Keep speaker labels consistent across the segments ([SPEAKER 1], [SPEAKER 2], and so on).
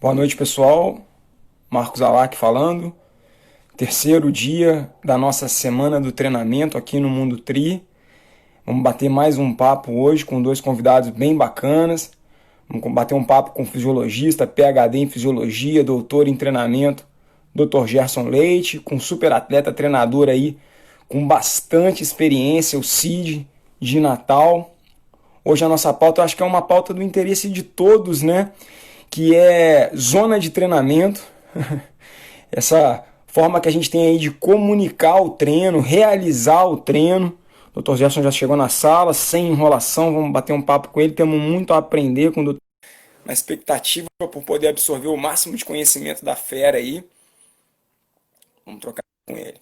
[SPEAKER 1] Boa noite, pessoal. Marcos Alac falando. Terceiro dia da nossa semana do treinamento aqui no Mundo Tri. Vamos bater mais um papo hoje com dois convidados bem bacanas. Vamos bater um papo com o fisiologista, PhD em fisiologia, doutor em treinamento, Dr. Gerson Leite, com um super atleta treinador aí com bastante experiência, o Cid de Natal. Hoje a nossa pauta, eu acho que é uma pauta do interesse de todos, né? Que é zona de treinamento, essa forma que a gente tem aí de comunicar o treino, realizar o treino. O Dr. Gerson já chegou na sala, sem enrolação, vamos bater um papo com ele, temos muito a aprender com o doutor, na expectativa por poder absorver o máximo de conhecimento da fera aí. Vamos trocar com ele.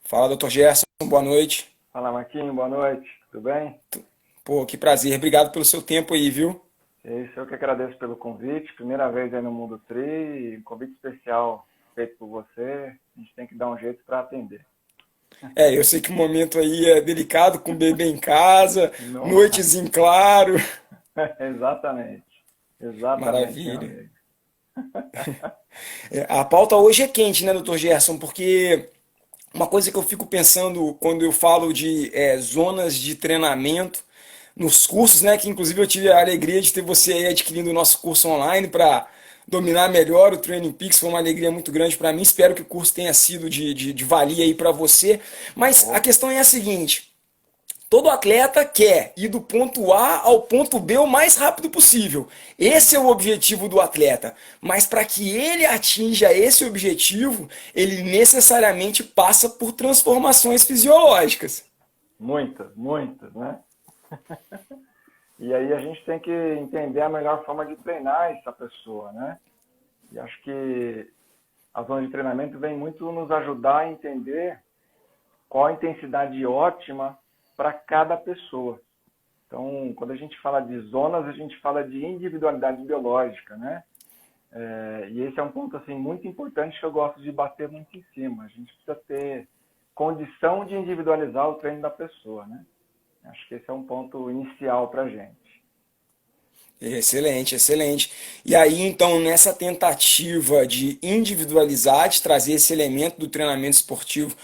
[SPEAKER 1] Fala, Dr. Gerson, boa noite.
[SPEAKER 2] Fala, Marquinhos, boa noite, tudo bem?
[SPEAKER 1] Pô, que prazer, obrigado pelo seu tempo aí, viu?
[SPEAKER 2] É isso, eu que agradeço pelo convite, primeira vez aí no Mundo Tri, um convite especial feito por você, a gente tem que dar um jeito para atender.
[SPEAKER 1] Eu sei que o momento aí é delicado, com o bebê em casa,
[SPEAKER 2] Não,
[SPEAKER 1] noites em claro.
[SPEAKER 2] exatamente, exatamente, meu
[SPEAKER 1] Maravilha.
[SPEAKER 2] amigo.
[SPEAKER 1] A pauta hoje é quente, né, doutor Gerson? Porque uma coisa que eu fico pensando quando eu falo de zonas de treinamento nos cursos, né? Que inclusive eu tive a alegria de ter você aí adquirindo o nosso curso online para dominar melhor o Training Peaks. Foi uma alegria muito grande para mim. Espero que o curso tenha sido de valia aí para você. Mas a
[SPEAKER 2] Oh,
[SPEAKER 1] questão é a seguinte: todo atleta quer ir do ponto A ao ponto B o mais rápido possível. Esse é o objetivo do atleta. Mas para que ele atinja esse objetivo, ele necessariamente passa por transformações fisiológicas.
[SPEAKER 2] muitas, muitas, né? E aí a gente tem que entender a melhor forma de treinar essa pessoa, né? E acho que a zona de treinamento vem muito nos ajudar a entender qual a intensidade ótima para cada pessoa. Então, quando a gente fala de zonas, a gente fala de individualidade biológica, né? E esse é um ponto assim muito importante que eu gosto de bater muito em cima. A gente precisa ter condição de individualizar o treino da pessoa, né? Acho que esse é um ponto inicial para a gente.
[SPEAKER 1] Excelente, excelente. E aí, então, nessa tentativa de individualizar, de trazer esse elemento do treinamento esportivo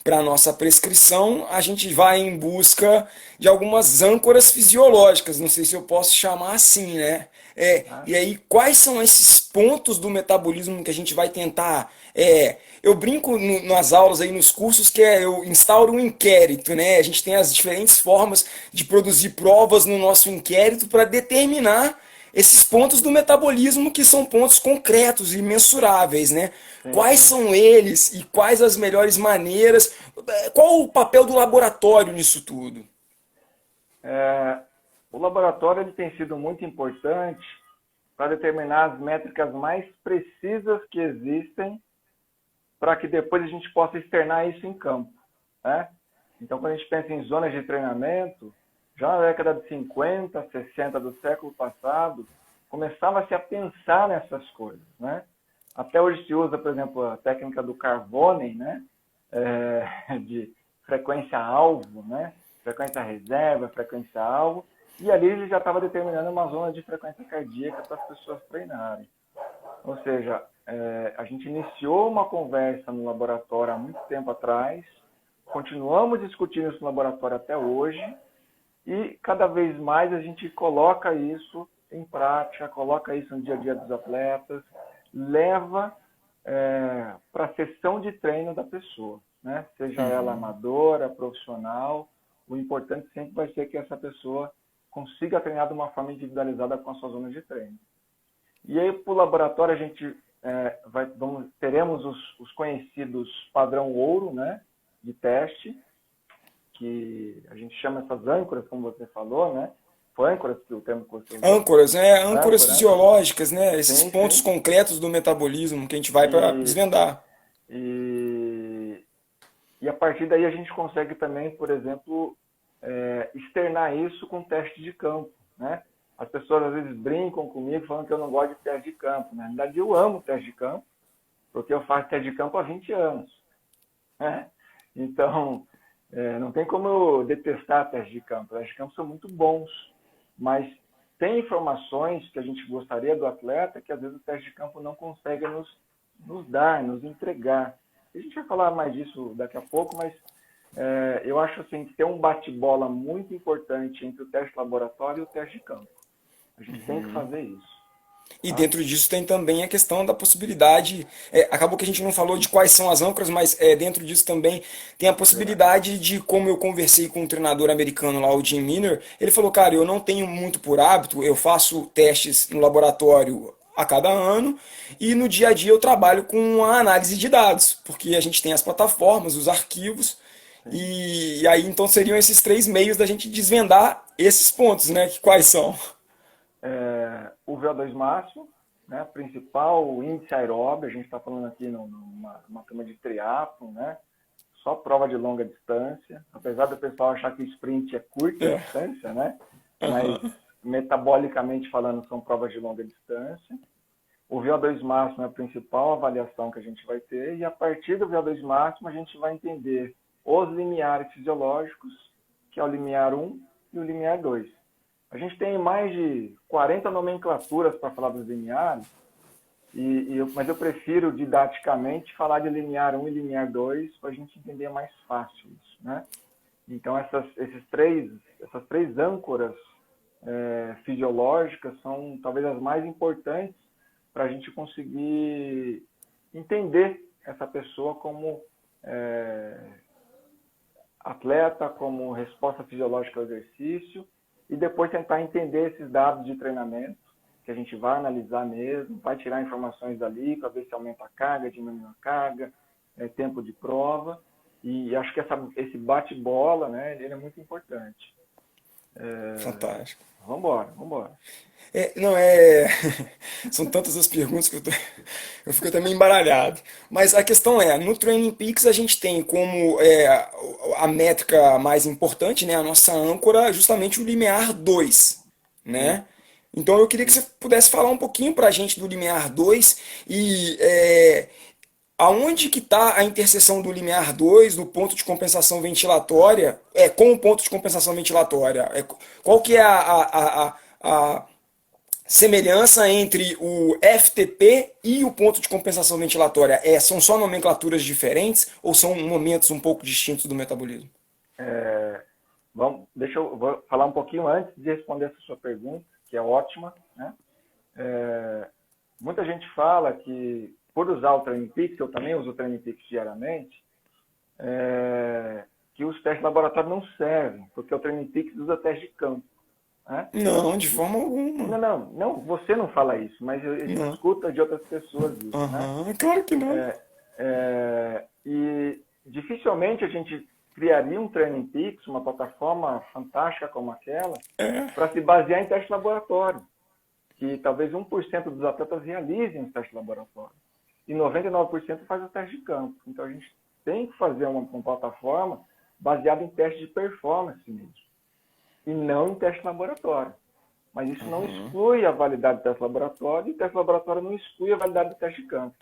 [SPEAKER 1] para a nossa prescrição, a gente vai em busca de algumas âncoras fisiológicas, não sei se eu posso chamar assim, né?
[SPEAKER 2] Né?
[SPEAKER 1] E aí, quais são esses pontos do metabolismo que a gente vai tentar? Eu brinco nas aulas aí, nos cursos, que eu instauro um inquérito, né? A gente tem as diferentes formas de produzir provas no nosso inquérito para determinar esses pontos do metabolismo que são pontos concretos e mensuráveis, né?
[SPEAKER 2] Sim,
[SPEAKER 1] Quais
[SPEAKER 2] sim.
[SPEAKER 1] são eles e quais as melhores maneiras? Qual o papel do laboratório nisso tudo?
[SPEAKER 2] É, o laboratório ele tem sido muito importante para determinar as métricas mais precisas que existem para que depois a gente possa externar isso em campo, né? Então, quando a gente pensa em zonas de treinamento, já na década de 50, 60 do século passado, começava-se a pensar nessas coisas, né? Até hoje se usa, por exemplo, a técnica do Carvone, né? De frequência-alvo, né? Frequência reserva, frequência-alvo, e ali ele já estava determinando uma zona de frequência cardíaca para as pessoas treinarem. Ou seja, a gente iniciou uma conversa no laboratório há muito tempo atrás, continuamos discutindo isso no laboratório até hoje, e cada vez mais a gente coloca isso em prática, coloca isso no dia a dia dos atletas, leva para a sessão de treino da pessoa, né? Seja ela amadora, profissional, o importante sempre vai ser que essa pessoa consiga treinar de uma forma individualizada com a sua zona de treino. E aí, para o laboratório, a gente teremos os conhecidos padrão ouro, né, de teste, que a gente chama essas âncoras, como você falou, né? Foi âncoras que o termo que você usou?
[SPEAKER 1] Âncoras, né? Âncoras
[SPEAKER 2] Âncora.
[SPEAKER 1] fisiológicas, né? Esses
[SPEAKER 2] Sim,
[SPEAKER 1] pontos
[SPEAKER 2] sim.
[SPEAKER 1] concretos do metabolismo que a gente vai para
[SPEAKER 2] E,
[SPEAKER 1] desvendar.
[SPEAKER 2] e, e a partir daí a gente consegue também, por exemplo, externar isso com teste de campo, né? As pessoas às vezes brincam comigo falando que eu não gosto de teste de campo. Na verdade, eu amo teste de campo, porque eu faço teste de campo há 20 anos, né? Então, não tem como eu detestar teste de campo. Teste de campo são muito bons, mas tem informações que a gente gostaria do atleta que às vezes o teste de campo não consegue nos dar, nos entregar. A gente vai falar mais disso daqui a pouco, mas eu acho assim, que tem um bate-bola muito importante entre o teste laboratório e o teste de campo. A gente tem que fazer isso.
[SPEAKER 1] E
[SPEAKER 2] Tá?
[SPEAKER 1] dentro disso tem também a questão da possibilidade. Acabou que a gente não falou de quais são as âncoras, mas dentro disso também tem a possibilidade de, como eu conversei com um treinador americano lá, o Jim Miner, ele falou, cara, eu não tenho muito por hábito, eu faço testes no laboratório a cada ano e no dia a dia eu trabalho com a análise de dados, porque a gente tem as plataformas, os arquivos,
[SPEAKER 2] Sim.
[SPEAKER 1] e aí então seriam esses três meios da gente desvendar esses pontos, né? Que quais são?
[SPEAKER 2] O VO2 máximo, né, principal índice aeróbio, a gente está falando aqui numa turma de triatlon, né, só prova de longa distância, apesar do pessoal achar que o sprint é curta distância, né, mas metabolicamente falando são provas de longa distância. O VO2 máximo é a principal avaliação que a gente vai ter e a partir do VO2 máximo a gente vai entender os limiares fisiológicos, que é o limiar 1 e o limiar 2. A gente tem mais de 40 nomenclaturas para falar dos limiares, mas eu prefiro didaticamente falar de limiar 1 e limiar 2 para a gente entender mais fácil isso, né? Então, essas três âncoras fisiológicas são talvez as mais importantes para a gente conseguir entender essa pessoa como atleta, como resposta fisiológica ao exercício, e depois tentar entender esses dados de treinamento, que a gente vai analisar mesmo, vai tirar informações dali para ver se aumenta a carga, diminui a carga, tempo de prova, e acho que esse bate-bola, né, ele é muito importante.
[SPEAKER 1] Fantástico.
[SPEAKER 2] Vambora.
[SPEAKER 1] Não, são tantas as perguntas que eu fico até meio embaralhado. Mas a questão no Training Peaks a gente tem como a métrica mais importante, né, a nossa âncora, justamente o limiar 2,
[SPEAKER 2] Sim,
[SPEAKER 1] né? Então eu queria que você pudesse falar um pouquinho pra gente do limiar 2 e aonde que está a interseção do limiar 2 do ponto de compensação ventilatória, com o ponto de compensação ventilatória? Qual que é a semelhança entre o FTP e o ponto de compensação ventilatória? São só nomenclaturas diferentes ou são momentos um pouco distintos do metabolismo?
[SPEAKER 2] vou falar um pouquinho antes de responder essa sua pergunta, que é ótima, né? Muita gente fala que, por usar o Training Peaks, eu também uso o Training Peaks diariamente, que os testes de laboratório não servem, porque o Training Peaks usa teste de campo. Né?
[SPEAKER 1] Não, de forma alguma.
[SPEAKER 2] Não, você não fala isso, mas a gente
[SPEAKER 1] Não.
[SPEAKER 2] escuta de outras pessoas isso, né?
[SPEAKER 1] Claro que não.
[SPEAKER 2] E dificilmente a gente criaria um Training Peaks, uma plataforma fantástica como aquela, para se basear em teste de laboratório, que talvez 1% dos atletas realizem os testes de laboratório e 99% faz o teste de campo. Então a gente tem que fazer uma plataforma baseada em teste de performance mesmo, e não em teste de laboratório. Mas isso não exclui a validade do teste de laboratório, e o teste de laboratório não exclui a validade do teste de campo.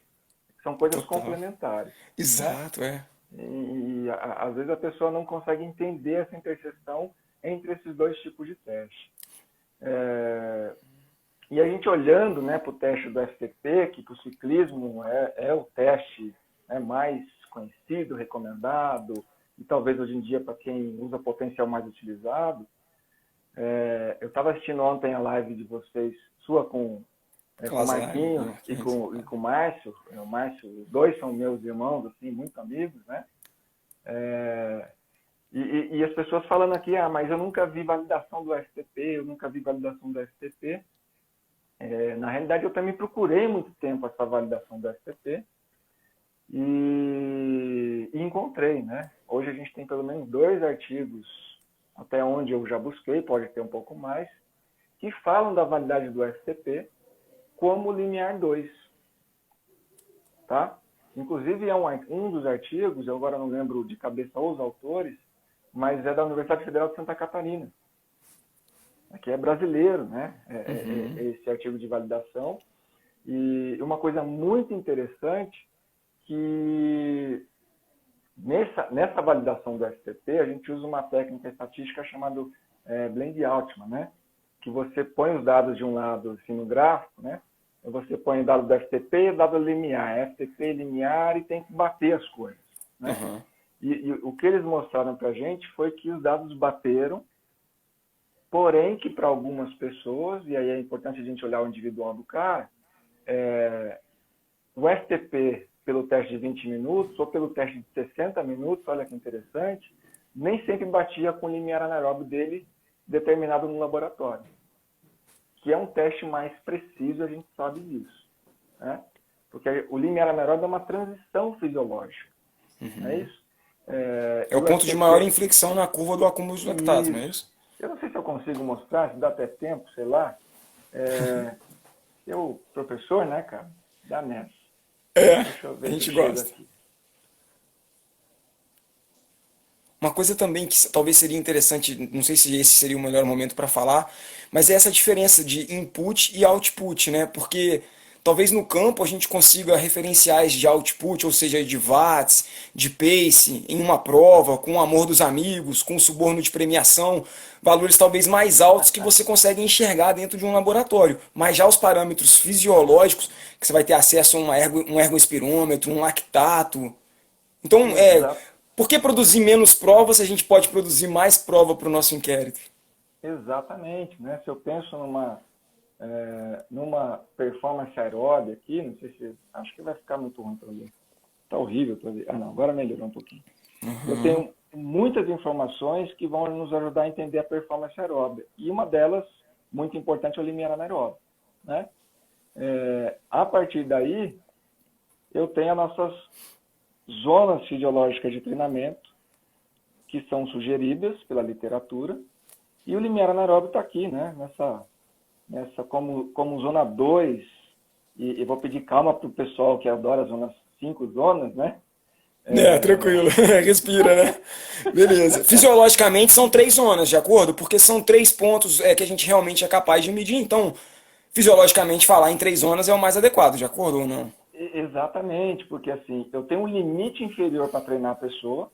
[SPEAKER 2] São coisas complementares.
[SPEAKER 1] Exato,
[SPEAKER 2] né? E às vezes a pessoa não consegue entender essa interseção entre esses dois tipos de teste. E a gente olhando, né, para o teste do FTP, que para o ciclismo é o teste, né, mais conhecido, recomendado, e talvez hoje em dia para quem usa potencial mais utilizado. Eu estava assistindo ontem a live de vocês, sua com o Marquinhos e com o Márcio. O Márcio, os dois são meus irmãos, assim, muito amigos, né? E as pessoas falando aqui, mas eu nunca vi validação do FTP, na realidade, eu também procurei muito tempo essa validação do FTP e encontrei, né? Hoje a gente tem pelo menos 2 artigos, até onde eu já busquei, pode ter um pouco mais, que falam da validade do FTP como limiar 2. Tá? Inclusive, é um dos artigos, eu agora não lembro de cabeça os autores, mas é da Universidade Federal de Santa Catarina. Aqui é brasileiro, né? Esse artigo de validação. E uma coisa muito interessante que nessa validação do FTP, a gente usa uma técnica estatística chamada Blend Altman, né? que você põe os dados de um lado assim, no gráfico, né? Você põe o dado do FTP e o dado limiar. FTP limiar e tem que bater as coisas, né?
[SPEAKER 1] Uhum.
[SPEAKER 2] E o que eles mostraram para a gente foi que os dados bateram, porém que para algumas pessoas, e aí é importante a gente olhar o individual do cara, o FTP pelo teste de 20 minutos ou pelo teste de 60 minutos, olha que interessante, nem sempre batia com o limiar anaeróbio dele determinado no laboratório, que é um teste mais preciso, a gente sabe disso, né? Porque o limiar anaeróbio é uma transição fisiológica, não é isso?
[SPEAKER 1] É o ponto de maior inflexão na curva do acúmulo de lactato, não é isso?
[SPEAKER 2] Eu não sei se eu consigo mostrar, se dá até tempo, sei lá. Eu, professor, né, cara, dá nessa. Deixa eu ver
[SPEAKER 1] A gente
[SPEAKER 2] se eu chego
[SPEAKER 1] gosta.
[SPEAKER 2] aqui.
[SPEAKER 1] Uma coisa também que talvez seria interessante, não sei se esse seria o melhor momento para falar, mas é essa diferença de input e output, né? Porque talvez no campo a gente consiga referenciais de output, ou seja, de watts, de pace, em uma prova, com o amor dos amigos, com o suborno de premiação, valores talvez mais altos que você consegue enxergar dentro de um laboratório. Mas já os parâmetros fisiológicos, que você vai ter acesso a um ergoespirômetro, um lactato. Então, por que produzir menos provas se a gente pode produzir mais prova para o nosso inquérito?
[SPEAKER 2] Exatamente, né? Se eu penso numa performance aeróbica aqui, não sei se, acho que vai ficar muito ruim para ler. Está horrível para ler. Ah, não, agora melhorou um pouquinho. Eu tenho muitas informações que vão nos ajudar a entender a performance aeróbica. E uma delas, muito importante, é o limiar anaeróbio, né? A partir daí, eu tenho as nossas zonas fisiológicas de treinamento, que são sugeridas pela literatura, e o limiar anaeróbio está aqui, né? Nessa como zona 2, e vou pedir calma para o pessoal que adora as zonas 5 zonas, né?
[SPEAKER 1] Tranquilo, respira, né? Beleza. Fisiologicamente são 3 zonas, de acordo? Porque são 3 pontos que a gente realmente é capaz de medir, então, fisiologicamente, falar em 3 zonas é o mais adequado, de acordo ou não?
[SPEAKER 2] Exatamente, porque assim, eu tenho um limite inferior para treinar a pessoa,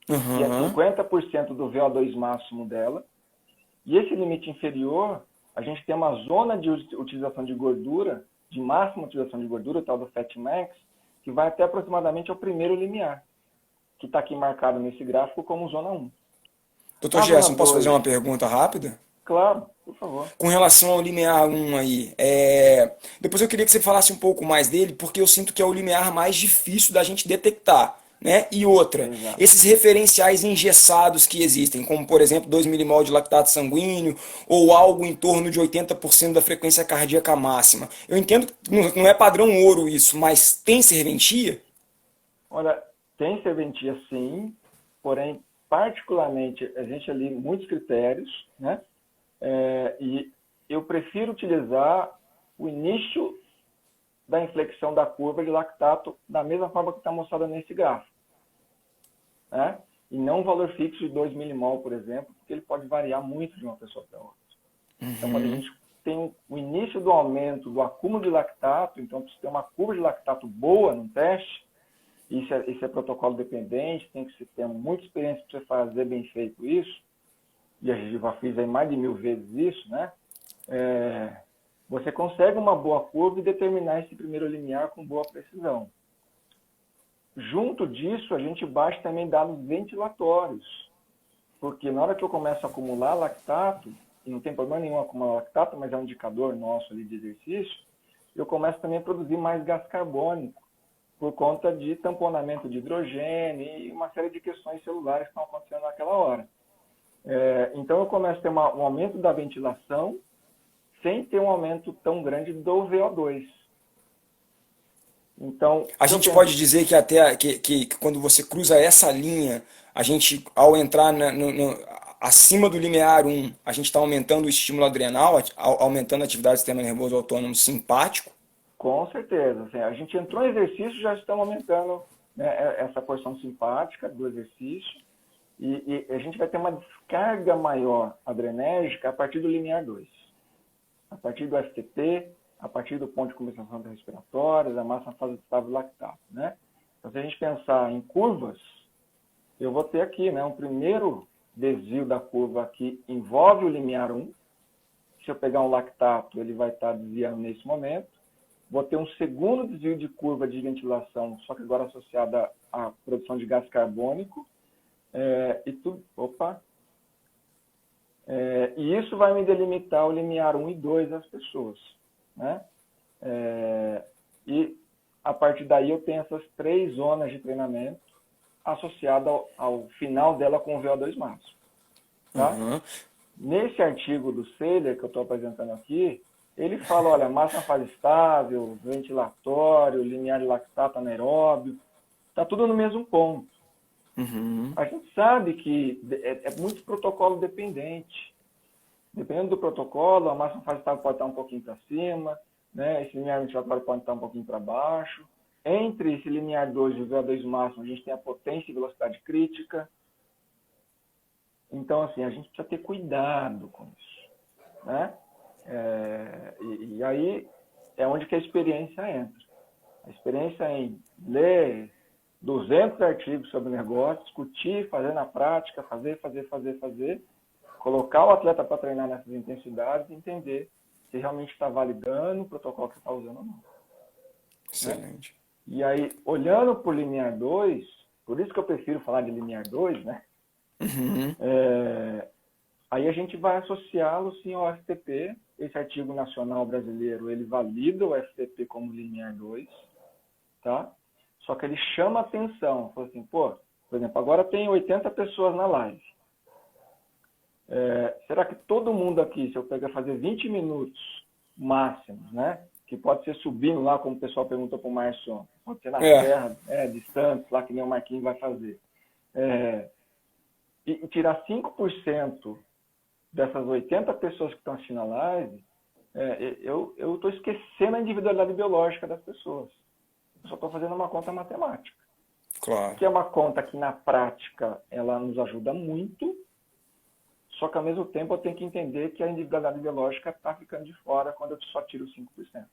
[SPEAKER 2] que é
[SPEAKER 1] Uhum.
[SPEAKER 2] 50% do VO2 máximo dela, e esse limite inferior, a gente tem uma zona de utilização de gordura, de máxima utilização de gordura, tal do Fat Max, que vai até aproximadamente ao primeiro limiar, que está aqui marcado nesse gráfico como zona 1.
[SPEAKER 1] Dr.
[SPEAKER 2] A zona
[SPEAKER 1] Gerson, posso fazer
[SPEAKER 2] 2,
[SPEAKER 1] uma pergunta rápida?
[SPEAKER 2] claro, por favor.
[SPEAKER 1] Com relação ao limiar 1 aí, depois eu queria que você falasse um pouco mais dele, porque eu sinto que é o limiar mais difícil da gente detectar, né? E outra,
[SPEAKER 2] Exato.
[SPEAKER 1] esses referenciais engessados que existem, como por exemplo 2 milimol de lactato sanguíneo ou algo em torno de 80% da frequência cardíaca máxima. Eu entendo que não é padrão ouro isso, mas tem serventia?
[SPEAKER 2] Olha, tem serventia sim, porém, particularmente, a gente ali muitos critérios, né? E eu prefiro utilizar o início da inflexão da curva de lactato da mesma forma que está mostrada nesse gráfico, né? E não um valor fixo de 2 milimol, por exemplo, porque ele pode variar muito de uma pessoa para outra. Então, quando a gente tem o início do aumento do acúmulo de lactato, então precisa ter uma curva de lactato boa no teste, isso é protocolo dependente, tem que ter muita experiência para você fazer bem feito isso, e a gente já fez aí mais de 1000 vezes isso, né? Você consegue uma boa curva e determinar esse primeiro limiar com boa precisão. Junto disso, a gente baixa também dados ventilatórios, porque na hora que eu começo a acumular lactato, e não tem problema nenhum acumular lactato, mas é um indicador nosso ali de exercício, eu começo também a produzir mais gás carbônico, por conta de tamponamento de hidrogênio e uma série de questões celulares que estão acontecendo naquela hora. Então, eu começo a ter um aumento da ventilação sem ter um aumento tão grande do VO2. Então,
[SPEAKER 1] A gente pode dizer que até que quando você cruza essa linha, a gente, ao entrar acima do limiar 1, a gente está aumentando o estímulo adrenal, aumentando a atividade do sistema nervoso autônomo simpático.
[SPEAKER 2] Com certeza. Assim, a gente entrou em exercício, já estamos aumentando, né, essa porção simpática do exercício e a gente vai ter uma descarga maior adrenérgica a partir do limiar 2. A partir do FTP, a partir do ponto de compensação respiratória, da massa na fase estável lactato, né? Então, se a gente pensar em curvas, eu vou ter aqui, né, um primeiro desvio da curva que envolve o limiar 1, se eu pegar um lactato, ele vai estar desviando nesse momento. Vou ter um segundo desvio de curva de ventilação, só que agora associada à produção de gás carbônico. E isso vai me delimitar o limiar 1 e 2 das pessoas, né? E a partir daí eu tenho essas 3 zonas de treinamento associadas ao final dela com o VO2 máximo. Tá?
[SPEAKER 1] Uhum.
[SPEAKER 2] Nesse artigo do Seiler que eu estou apresentando aqui, ele fala, olha, máxima fase estável, ventilatório, limiar de lactato anaeróbio, está tudo no mesmo ponto.
[SPEAKER 1] Uhum.
[SPEAKER 2] A gente sabe que é muito protocolo dependente. Dependendo do protocolo, a máxima fase estável pode estar um pouquinho para cima, né? Esse limiar ventilatório pode estar um pouquinho para baixo. Entre esse limiar 2 e o VO2 máximo, a gente tem a potência e velocidade crítica. Então, assim, a gente precisa ter cuidado com isso, né? E aí é onde que a experiência entra. A experiência em ler 200 artigos sobre o negócio, discutir, fazer na prática, fazer, colocar o atleta para treinar nessas intensidades e entender se realmente está validando o protocolo que você está usando ou não.
[SPEAKER 1] Excelente.
[SPEAKER 2] Né? E aí, olhando para o limiar 2, por isso que eu prefiro falar de limiar 2, né?
[SPEAKER 1] Uhum.
[SPEAKER 2] Aí a gente vai associá-lo sim ao FTP. Esse artigo nacional brasileiro, ele valida o FTP como limiar 2, tá? Só que ele chama atenção, fala assim, por exemplo, agora tem 80 pessoas na live. Será que todo mundo aqui, se eu pegar fazer 20 minutos máximos, né? Que pode ser subindo lá, como o pessoal perguntou para o Márcio, pode ser na terra, distante, lá que nem o Marquinhos vai fazer. E tirar 5% dessas 80 pessoas que estão assistindo a live, eu estou esquecendo a individualidade biológica das pessoas. Eu só estou fazendo uma conta matemática.
[SPEAKER 1] Claro.
[SPEAKER 2] Que é uma conta que, na prática, ela nos ajuda muito, só que, ao mesmo tempo, eu tenho que entender que a individualidade biológica está ficando de fora quando eu só tiro 5%.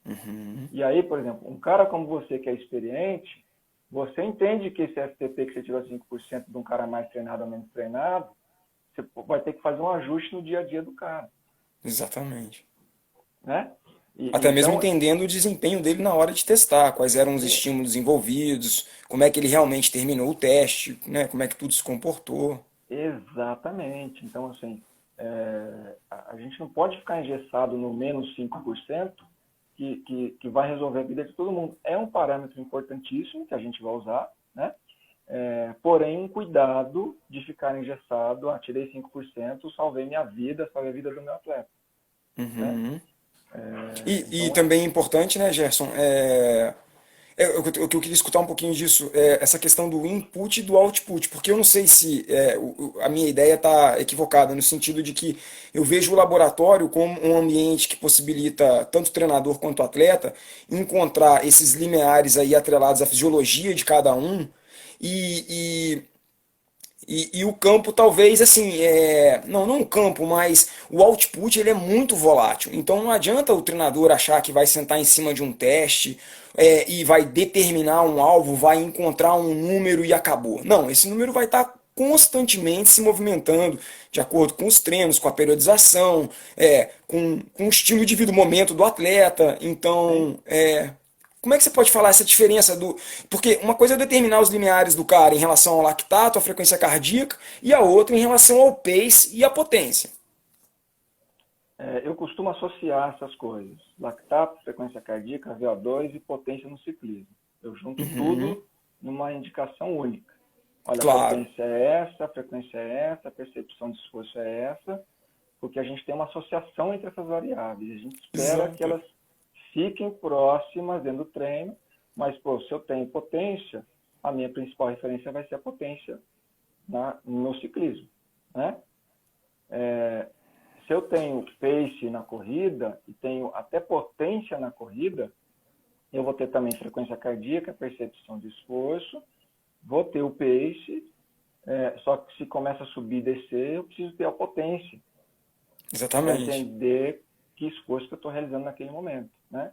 [SPEAKER 1] Uhum.
[SPEAKER 2] E aí, por exemplo, um cara como você que é experiente, você entende que esse FTP que você tirou 5% de um cara mais treinado ou menos treinado, você vai ter que fazer um ajuste no dia a dia do cara.
[SPEAKER 1] Exatamente.
[SPEAKER 2] Né?
[SPEAKER 1] Até mesmo
[SPEAKER 2] Então,
[SPEAKER 1] entendendo o desempenho dele na hora de testar, quais eram os estímulos envolvidos, como é que ele realmente terminou o teste, né? Como é que tudo se comportou.
[SPEAKER 2] Exatamente. Então, assim, a gente não pode ficar engessado no menos 5% que vai resolver a vida de todo mundo. É um parâmetro importantíssimo que a gente vai usar, né? Porém, um cuidado de ficar engessado, tirei 5%, salvei minha vida, salvei a vida do meu atleta. Né?
[SPEAKER 1] Uhum. E também é importante, né, Gerson? O que eu queria escutar um pouquinho disso, essa questão do input e do output, porque eu não sei se a minha ideia está equivocada, no sentido de que eu vejo o laboratório como um ambiente que possibilita tanto o treinador quanto o atleta encontrar esses limiares aí atrelados à fisiologia de cada um e, e o campo talvez assim, não o campo, mas o output ele é muito volátil. Então não adianta o treinador achar que vai sentar em cima de um teste e vai determinar um alvo, vai encontrar um número e acabou. Não, esse número vai estar constantemente se movimentando de acordo com os treinos, com a periodização, com o estilo de vida, o momento do atleta. Então, como é que você pode falar essa diferença do. Porque uma coisa é determinar os limiares do cara em relação ao lactato, à frequência cardíaca, e a outra em relação ao pace e à potência.
[SPEAKER 2] Eu costumo associar essas coisas: lactato, frequência cardíaca, VO2 e potência no ciclismo. Eu junto tudo numa indicação única. Olha,
[SPEAKER 1] Claro.
[SPEAKER 2] A potência é essa, a frequência é essa, a percepção de esforço é essa, porque a gente tem uma associação entre essas variáveis. A gente espera que elas fiquem próximas dentro do treino, mas, se eu tenho potência, a minha principal referência vai ser a potência no ciclismo. Né? Se eu tenho pace na corrida e tenho até potência na corrida, eu vou ter também frequência cardíaca, percepção de esforço, vou ter o pace, só que se começa a subir e descer, eu preciso ter a potência.
[SPEAKER 1] Exatamente.
[SPEAKER 2] Para entender que esforço que eu estou realizando naquele momento. Né?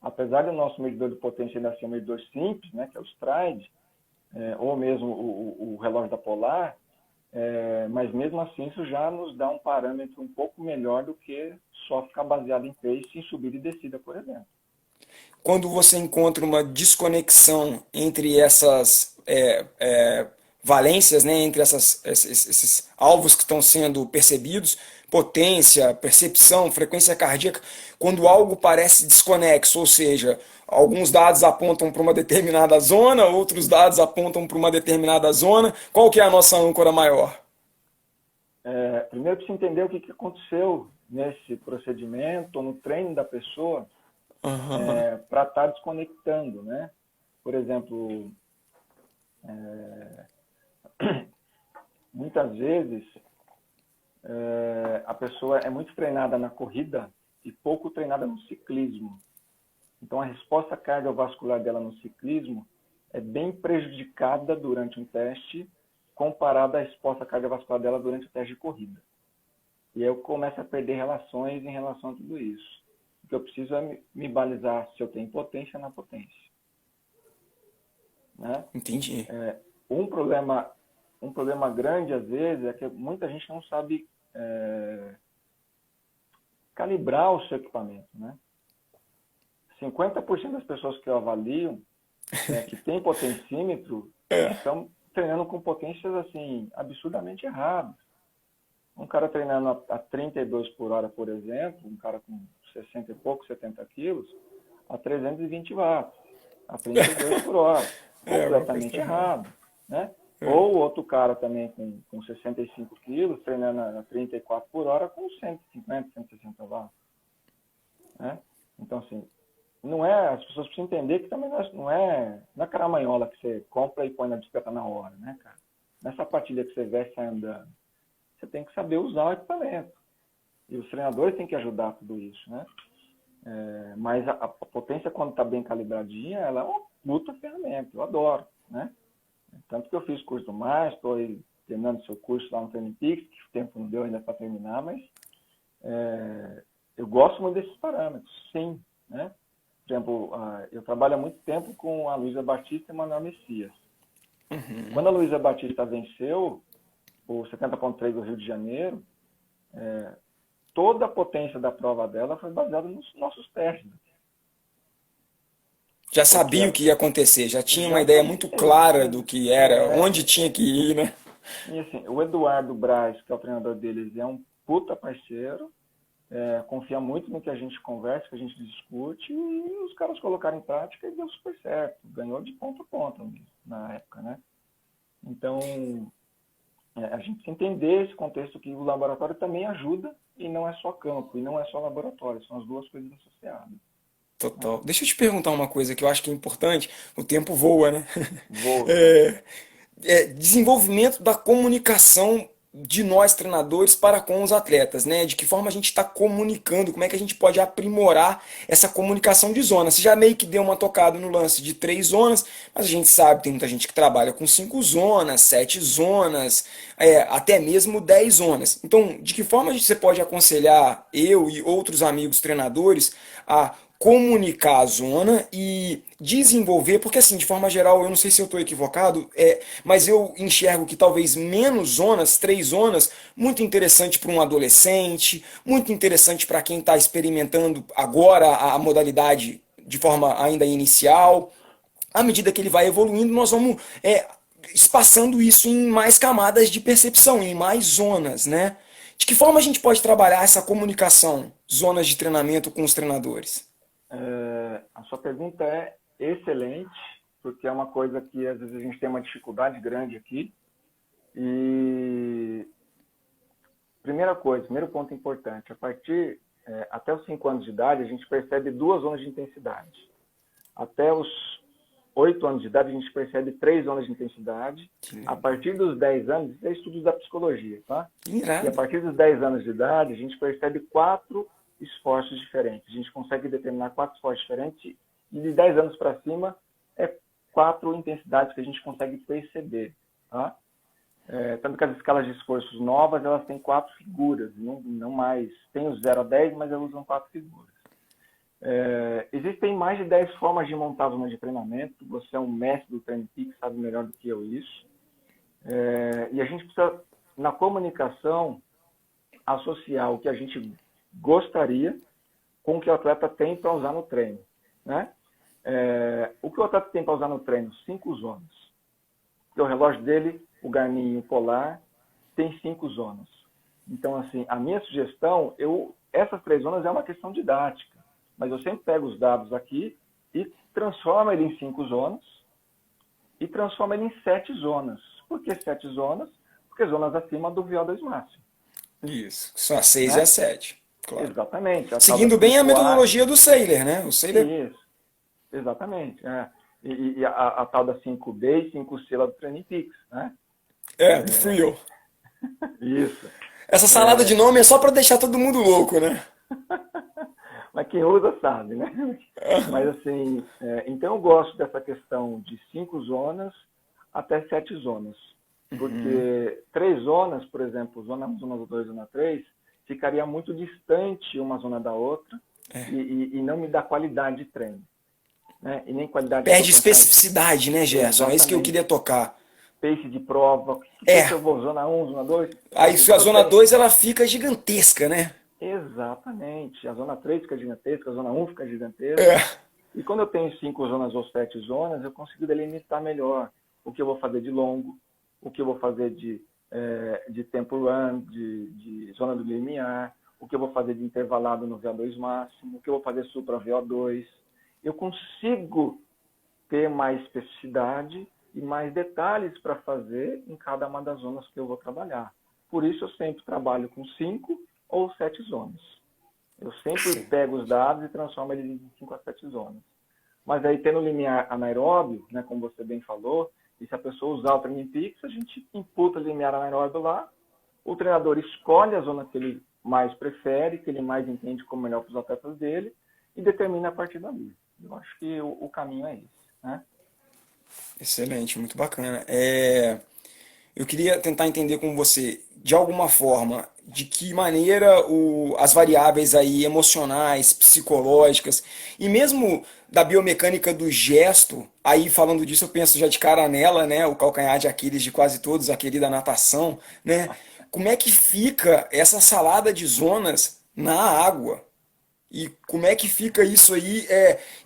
[SPEAKER 2] Apesar do nosso medidor de potência ainda ser um medidor simples, né, que é o Stride, ou mesmo o relógio da Polar, Mas mesmo assim isso já nos dá um parâmetro um pouco melhor do que só ficar baseado em pace em subida e descida, por exemplo.
[SPEAKER 1] Quando você encontra uma desconexão entre essas valências, né, entre esses alvos que estão sendo percebidos, potência, percepção, frequência cardíaca, quando algo parece desconexo, ou seja, alguns dados apontam para uma determinada zona, outros dados apontam para uma determinada zona, qual que é a nossa âncora maior?
[SPEAKER 2] Primeiro precisa entender o que aconteceu nesse procedimento, ou no treino da pessoa,
[SPEAKER 1] Uhum.
[SPEAKER 2] para estar desconectando, né? Por exemplo, muitas vezes a pessoa é muito treinada na corrida e pouco treinada no ciclismo. Então a resposta cardiovascular dela no ciclismo é bem prejudicada durante um teste comparada à resposta cardiovascular dela durante o teste de corrida. E aí eu começo a perder relações em relação a tudo isso. O que eu preciso é me balizar se eu tenho potência na potência. Né?
[SPEAKER 1] Entendi.
[SPEAKER 2] Um problema grande, às vezes, é que muita gente não sabe calibrar o seu equipamento. Né? 50% das pessoas que eu avalio que tem potencímetro estão treinando com potências assim absurdamente erradas. Um cara treinando a 32 por hora, por exemplo, um cara com 60 e pouco, 70 quilos, a 320 watts, a 32 por hora.
[SPEAKER 1] Uma coisa
[SPEAKER 2] Completamente
[SPEAKER 1] tá errada.
[SPEAKER 2] errado. Né? Ou outro cara também com 65 quilos, treinando a 34 por hora com 150, 160 watts. Né? Então, assim, as pessoas precisam entender que também não é caramanhola que você compra e põe na bicicleta na hora, né, cara? Nessa patilha que você veste e sai andando. Você tem que saber usar o equipamento. E os treinadores têm que ajudar tudo isso, né? Mas a potência, quando está bem calibradinha, ela é uma puta ferramenta. Eu adoro, né? Tanto que eu fiz curso do Márcio, estou terminando o seu curso lá no Training Peaks, que o tempo não deu ainda para terminar, mas eu gosto muito desses parâmetros, sim, né? Por exemplo, eu trabalho há muito tempo com a Luísa Batista e o Manuel Messias. Quando a Luísa Batista venceu o 70.3 do Rio de Janeiro, toda a potência da prova dela foi baseada nos nossos testes.
[SPEAKER 1] Já sabia o que ia acontecer, já tinha uma
[SPEAKER 2] Já
[SPEAKER 1] ideia muito clara do que era, onde
[SPEAKER 2] é,
[SPEAKER 1] tinha que ir, né?
[SPEAKER 2] e assim, o Eduardo Braz, que é o treinador deles, é um puta parceiro, confia muito no que a gente conversa, que a gente discute, e os caras colocaram em prática e deu super certo. Ganhou de ponta a ponta na época, né? Então, a gente precisa entender esse contexto que o laboratório também ajuda e não é só campo, e não é só laboratório, são as duas coisas associadas. Né?
[SPEAKER 1] Total. Deixa eu te perguntar uma coisa que eu acho que é importante. O tempo voa, né?
[SPEAKER 2] Voa, cara.
[SPEAKER 1] É, desenvolvimento da comunicação de nós treinadores para com os atletas, né? De que forma a gente está comunicando, como é que a gente pode aprimorar essa comunicação de zonas. Você já meio que deu uma tocada no lance de 3 zonas, mas a gente sabe, tem muita gente que trabalha com 5 zonas, 7 zonas, até mesmo 10 zonas. Então, de que forma você pode aconselhar eu e outros amigos treinadores a comunicar a zona e desenvolver, porque assim, de forma geral, eu não sei se eu estou equivocado, mas eu enxergo que talvez menos zonas, 3 zonas, muito interessante para um adolescente, muito interessante para quem está experimentando agora a modalidade de forma ainda inicial. À medida que ele vai evoluindo, nós vamos espaçando isso em mais camadas de percepção, em mais zonas, né? De que forma a gente pode trabalhar essa comunicação, zonas de treinamento com os treinadores?
[SPEAKER 2] A sua pergunta é excelente, porque é uma coisa que às vezes a gente tem uma dificuldade grande aqui. E primeiro ponto importante, até os 5 anos de idade, a gente percebe 2 zonas de intensidade. Até os 8 anos de idade, a gente percebe 3 zonas de intensidade. A partir dos 10 anos, isso é estudos da psicologia, tá? E a
[SPEAKER 1] Irado.
[SPEAKER 2] partir dos 10 anos de idade, a gente percebe 4 esforços diferentes. A gente consegue determinar 4 esforços diferentes e de 10 anos para cima, 4 intensidades que a gente consegue perceber, tá? Tanto que as escalas de esforços novas, elas têm 4 figuras, não mais. Tem o 0 a 10, mas elas usam 4 figuras. Existem mais de 10 formas de montar zona de treinamento. Você é um mestre do Training Peaks, sabe melhor do que eu isso. E a gente precisa na comunicação, associar o que a gente gostaria com o que o atleta tem para usar no treino, né? O que o atleta tem para usar no treino? 5 zonas. Porque o relógio dele, o Garmin Polar, tem 5 zonas. Então, assim, a minha sugestão, essas 3 zonas é uma questão didática, mas eu sempre pego os dados aqui e transformo ele em 5 zonas e transformo ele em 7 zonas. Por que 7 zonas? Porque zonas acima do VO2 máximo.
[SPEAKER 1] Isso. São as 6 e
[SPEAKER 2] Né?
[SPEAKER 1] as 7. Claro.
[SPEAKER 2] Exatamente.
[SPEAKER 1] Seguindo bem a metodologia do Seiler, né? O Seiler...
[SPEAKER 2] Isso. Exatamente. E a tal da 5B e 5C lá do Training Peaks, né?
[SPEAKER 1] Do Frio.
[SPEAKER 2] Isso.
[SPEAKER 1] Essa salada de nome é só para deixar todo mundo louco, né?
[SPEAKER 2] Mas quem usa sabe, né? Mas assim, então eu gosto dessa questão de 5 zonas até 7 zonas. Porque 3 zonas, por exemplo, zona 1, zona 2, zona 3, ficaria muito distante uma zona da outra e não me dá qualidade de treino. Né? E nem qualidade
[SPEAKER 1] Perde especificidade, né, Gerson?
[SPEAKER 2] Exatamente.
[SPEAKER 1] É isso que eu queria tocar.
[SPEAKER 2] Pace de prova. Se eu vou zona 1, zona 2...
[SPEAKER 1] Aí a zona 2 ela fica gigantesca, né?
[SPEAKER 2] Exatamente. A zona 3 fica gigantesca, a zona 1 fica gigantesca. E quando eu tenho 5 zonas ou 7 zonas, eu consigo delimitar melhor o que eu vou fazer de longo, o que eu vou fazer de tempo run, de zona do limiar, o que eu vou fazer de intervalado no VO2 máximo, o que eu vou fazer supra VO2. Eu consigo ter mais especificidade e mais detalhes para fazer em cada uma das zonas que eu vou trabalhar. Por isso eu sempre trabalho com 5 ou 7 zonas. Eu sempre pego os dados e transformo eles em 5 a 7 zonas. Mas aí tendo o limiar anaeróbio, né, como você bem falou, e se a pessoa usar o Training Peaks, a gente imputa o limiar anaeróbio lá, o treinador escolhe a zona que ele mais prefere, que ele mais entende como melhor para os atletas dele, e determina a partir dali. Eu acho que o caminho é esse, né?
[SPEAKER 1] Excelente, muito bacana. Eu queria tentar entender com você, de alguma forma, de que maneira as variáveis aí emocionais, psicológicas e mesmo da biomecânica do gesto, aí falando disso eu penso já de cara nela, né, o calcanhar de Aquiles de quase todos, a querida natação, né? Como é que fica essa salada de zonas na água? E como é que fica isso aí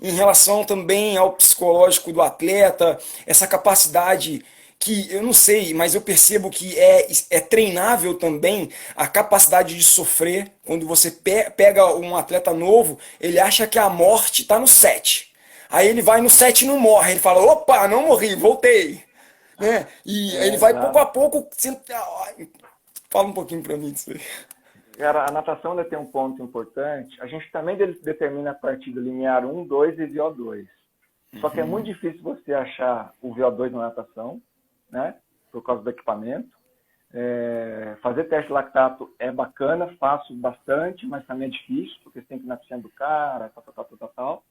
[SPEAKER 1] em relação também ao psicológico do atleta, essa capacidade que eu não sei, mas eu percebo que é treinável também a capacidade de sofrer. Quando você pega um atleta novo, ele acha que a morte está no 7. Aí ele vai no 7 e não morre. Ele fala, opa, não morri, voltei. Né? E aí ele vai pouco a pouco... Fala um pouquinho para mim disso aí.
[SPEAKER 2] Cara, a natação ainda tem um ponto importante. A gente também determina a partir do limiar 1, 2 e VO2. Só que é muito difícil você achar o VO2 na natação, né? Por causa do equipamento. Fazer teste de lactato é bacana, faço bastante, mas também é difícil, porque você tem que ir na piscina do cara, tal.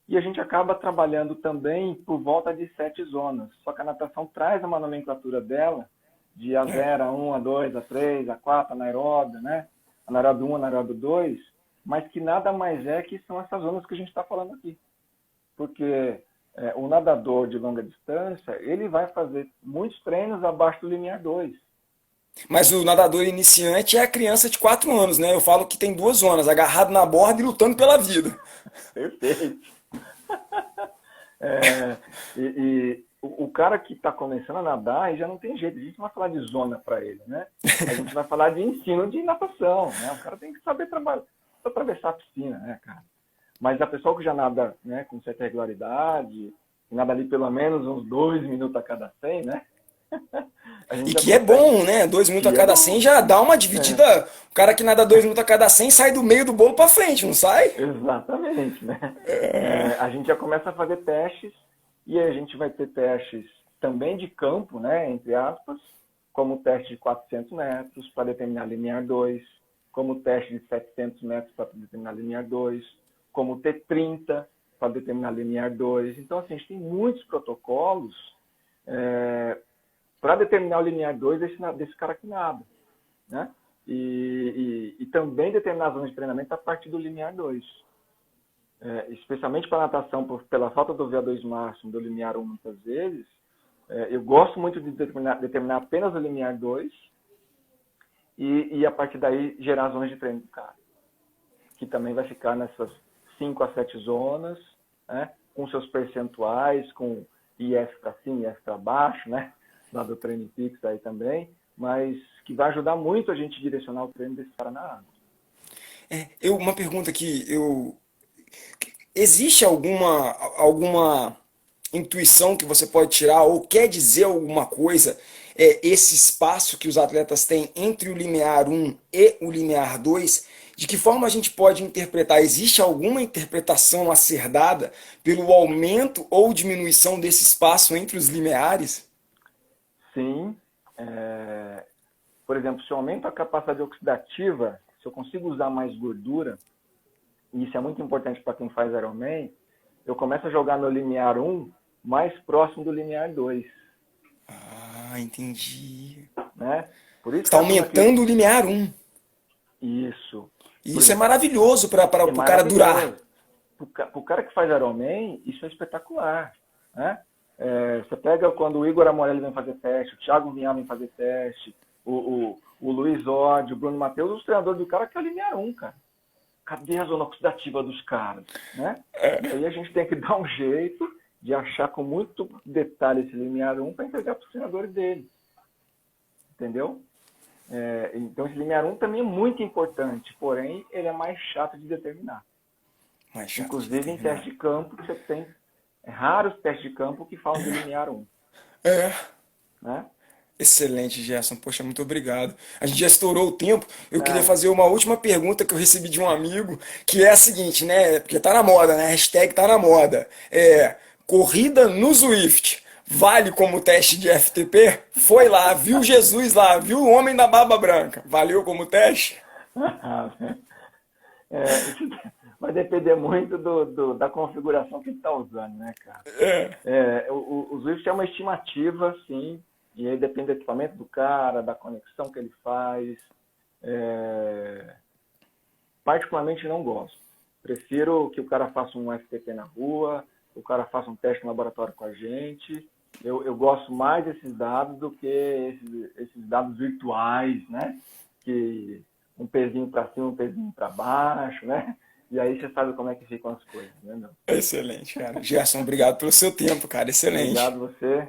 [SPEAKER 2] E a gente acaba trabalhando também por volta de 7 zonas. Só que a natação traz uma nomenclatura dela, de A0, A1, A2, A3, A4, anaeróbio, né? Anaeróbio 1, anaeróbio 2, mas que nada mais é que são essas zonas que a gente está falando aqui. Porque o nadador de longa distância, ele vai fazer muitos treinos abaixo do limiar 2.
[SPEAKER 1] Mas o nadador iniciante é a criança de 4 anos, né? Eu falo que tem 2 zonas, agarrado na borda e lutando pela vida.
[SPEAKER 2] Perfeito. O cara que está começando a nadar, aí já não tem jeito. A gente não vai falar de zona para ele, né? A gente vai falar de ensino de natação, né? O cara tem que saber atravessar a piscina, né, cara? Mas a pessoa que já nada, né, com certa regularidade, nada ali pelo menos uns 2 minutos a cada 100, né?
[SPEAKER 1] E que é bom, né? 2 minutos a cada 100 já dá uma dividida. O cara que nada 2 minutos a cada 100 sai do meio do bolo para frente, não sai?
[SPEAKER 2] Exatamente, né? A gente já começa a fazer testes e a gente vai ter testes também de campo, né? Entre aspas, como o teste de 400 metros para determinar limiar 2, como o teste de 700 metros para determinar limiar 2, como o T30 para determinar limiar 2. Então, assim, a gente tem muitos protocolos para determinar o limiar 2 desse cara que nada, né? E também determinar as zonas de treinamento a partir do limiar 2. Especialmente para a natação, pela falta do VO2 máximo, do limiar 1 muitas vezes, eu gosto muito de determinar apenas o limiar 2 e a partir daí gerar zonas de treino do cara, que também vai ficar nessas 5 a 7 zonas, né, com seus percentuais, com IF para cima, IF para baixo, né, lá do Training Peaks aí também, mas que vai ajudar muito a gente direcionar o treino desse cara na água.
[SPEAKER 1] Uma pergunta existe alguma intuição que você pode tirar ou quer dizer alguma coisa, esse espaço que os atletas têm entre o limiar 1 e o limiar 2, de que forma a gente pode interpretar? Existe alguma interpretação a ser dada pelo aumento ou diminuição desse espaço entre os limiares?
[SPEAKER 2] Sim. Por exemplo, se eu aumento a capacidade oxidativa, se eu consigo usar mais gordura, e isso é muito importante para quem faz Ironman, eu começo a jogar meu limiar 1 mais próximo do limiar 2.
[SPEAKER 1] Ah, entendi.
[SPEAKER 2] Né? Por isso
[SPEAKER 1] Está aumentando o limiar 1.
[SPEAKER 2] Isso.
[SPEAKER 1] E isso é maravilhoso para o cara durar.
[SPEAKER 2] Para o cara que faz Ironman, isso é espetacular. Né? Você pega quando o Igor Amorelli vem fazer teste, o Thiago Vinhal vem fazer teste, o Luiz Ord, o Bruno Matheus, os treinadores do cara que é o limiar 1, cara. Cadê a zona oxidativa dos caras? Né? E aí a gente tem que dar um jeito de achar com muito detalhe esse limiar 1 para entregar para os treinadores dele. Entendeu? Então esse limiar 1 também é muito importante, porém ele é mais chato de determinar. Inclusive em teste de campo, você tem raros testes de campo que falam de limiar 1. Né?
[SPEAKER 1] Excelente, Gerson. Poxa, muito obrigado. A gente já estourou o tempo. Eu queria fazer uma última pergunta que eu recebi de um amigo, que é a seguinte, né? Porque tá na moda, né? Hashtag tá na moda. Corrida no Zwift. Vale como teste de FTP? Foi lá, viu Jesus lá, viu o homem da barba branca. Valeu como teste?
[SPEAKER 2] Vai depender muito da configuração que ele está usando, né, cara? O Zwift é uma estimativa, sim, e aí depende do equipamento do cara, da conexão que ele faz. Particularmente não gosto. Prefiro que o cara faça um FTP na rua, o cara faça um teste no laboratório com a gente. Eu gosto mais desses dados do que esses dados virtuais, né? Que um pezinho para cima, um pezinho para baixo, né? E aí você sabe como é que ficam as coisas, né, meu?
[SPEAKER 1] Excelente, cara. Gerson, obrigado pelo seu tempo, cara. Excelente.
[SPEAKER 2] Obrigado você.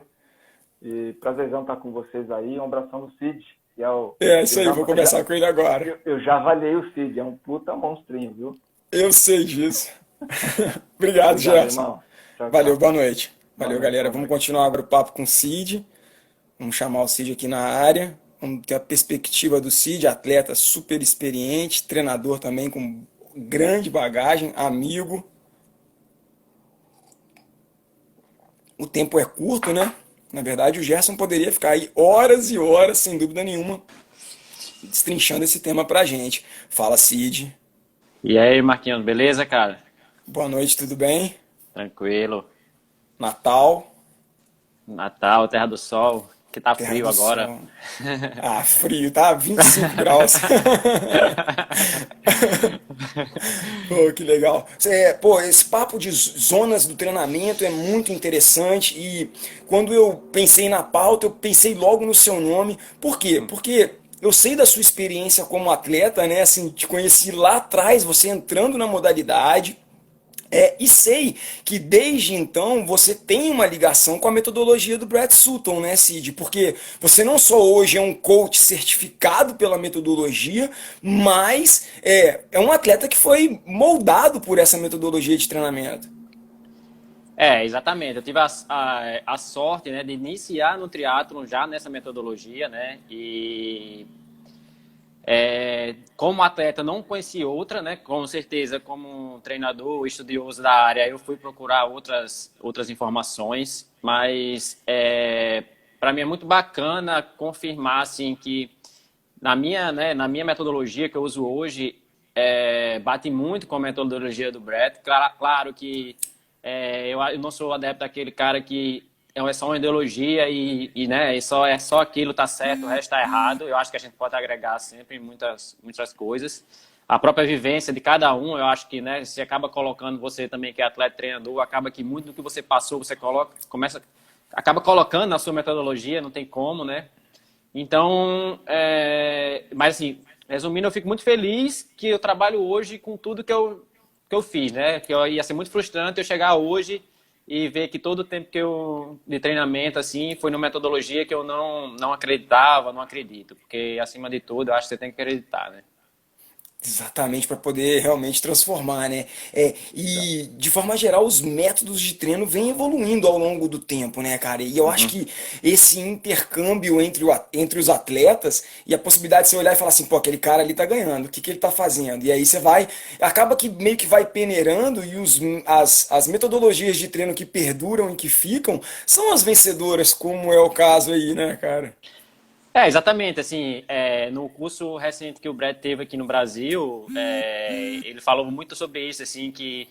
[SPEAKER 2] E prazerzão estar com vocês aí. Um abração do Cid. Que
[SPEAKER 1] isso aí, vou conversar com ele agora.
[SPEAKER 2] Eu já avaliei o Cid, é um puta monstrinho, viu?
[SPEAKER 1] Eu sei disso. Obrigado, Gerson.
[SPEAKER 2] Irmão. Tchau,
[SPEAKER 1] valeu,
[SPEAKER 2] tchau.
[SPEAKER 1] boa noite. Valeu,
[SPEAKER 2] Boa noite,
[SPEAKER 1] galera.
[SPEAKER 2] boa
[SPEAKER 1] Vamos
[SPEAKER 2] noite.
[SPEAKER 1] continuar agora o papo com o Cid. Vamos chamar o Cid aqui na área. Vamos ter a perspectiva do Cid, atleta super experiente, treinador também com grande bagagem, amigo. O tempo é curto, né? Na verdade, o Gerson poderia ficar aí horas e horas, sem dúvida nenhuma, destrinchando esse tema pra gente. Fala, Cid.
[SPEAKER 3] E aí, Marquinhos, beleza, cara?
[SPEAKER 1] Boa noite, tudo bem?
[SPEAKER 3] Tranquilo.
[SPEAKER 1] Natal.
[SPEAKER 3] Natal, Terra do Sol, que tá
[SPEAKER 1] Terra
[SPEAKER 3] frio
[SPEAKER 1] do
[SPEAKER 3] agora.
[SPEAKER 1] Sol. Ah, frio, tá? 25 graus. Pô, que legal. Esse papo de zonas do treinamento é muito interessante e quando eu pensei na pauta, eu pensei logo no seu nome. Por quê? Porque eu sei da sua experiência como atleta, né? Assim, te conheci lá atrás, você entrando na modalidade. E sei que desde então você tem uma ligação com a metodologia do Brett Sutton, né, Cid? Porque você não só hoje é um coach certificado pela metodologia, mas é um atleta que foi moldado por essa metodologia de treinamento.
[SPEAKER 3] Exatamente. Eu tive a sorte, né, de iniciar no triatlon já nessa metodologia, né? E como atleta não conheci outra, né? Com certeza, como um treinador, estudioso da área, eu fui procurar outras informações, mas para mim é muito bacana confirmar assim que na minha metodologia que eu uso hoje bate muito com a metodologia do Brett. Claro que eu não sou adepto daquele cara que é só uma ideologia né, só aquilo tá certo, o resto tá errado. Eu acho que a gente pode agregar sempre muitas coisas. A própria vivência de cada um, eu acho que, né, se acaba colocando você também, que é atleta treinador, acaba que muito do que você passou, você acaba colocando na sua metodologia, não tem como, né? Então, mas assim, resumindo, eu fico muito feliz que eu trabalho hoje com tudo que eu fiz, né? Que ia ser muito frustrante eu chegar hoje e ver que todo o tempo de treinamento, assim, foi numa metodologia que eu não acreditava, não acredito. Porque, acima de tudo, eu acho que você tem que acreditar, né?
[SPEAKER 1] Exatamente, para poder realmente transformar, né? E de forma geral, os métodos de treino vêm evoluindo ao longo do tempo, né, cara? E eu acho
[SPEAKER 3] Uhum.
[SPEAKER 1] que esse intercâmbio entre os atletas e a possibilidade de você olhar e falar assim, pô, aquele cara ali tá ganhando, o que que ele tá fazendo? E aí você vai, acaba que meio que vai peneirando e as metodologias de treino que perduram e que ficam são as vencedoras, como é o caso aí, né, cara?
[SPEAKER 3] Exatamente, assim, no curso recente que o Brad teve aqui no Brasil, ele falou muito sobre isso, assim, que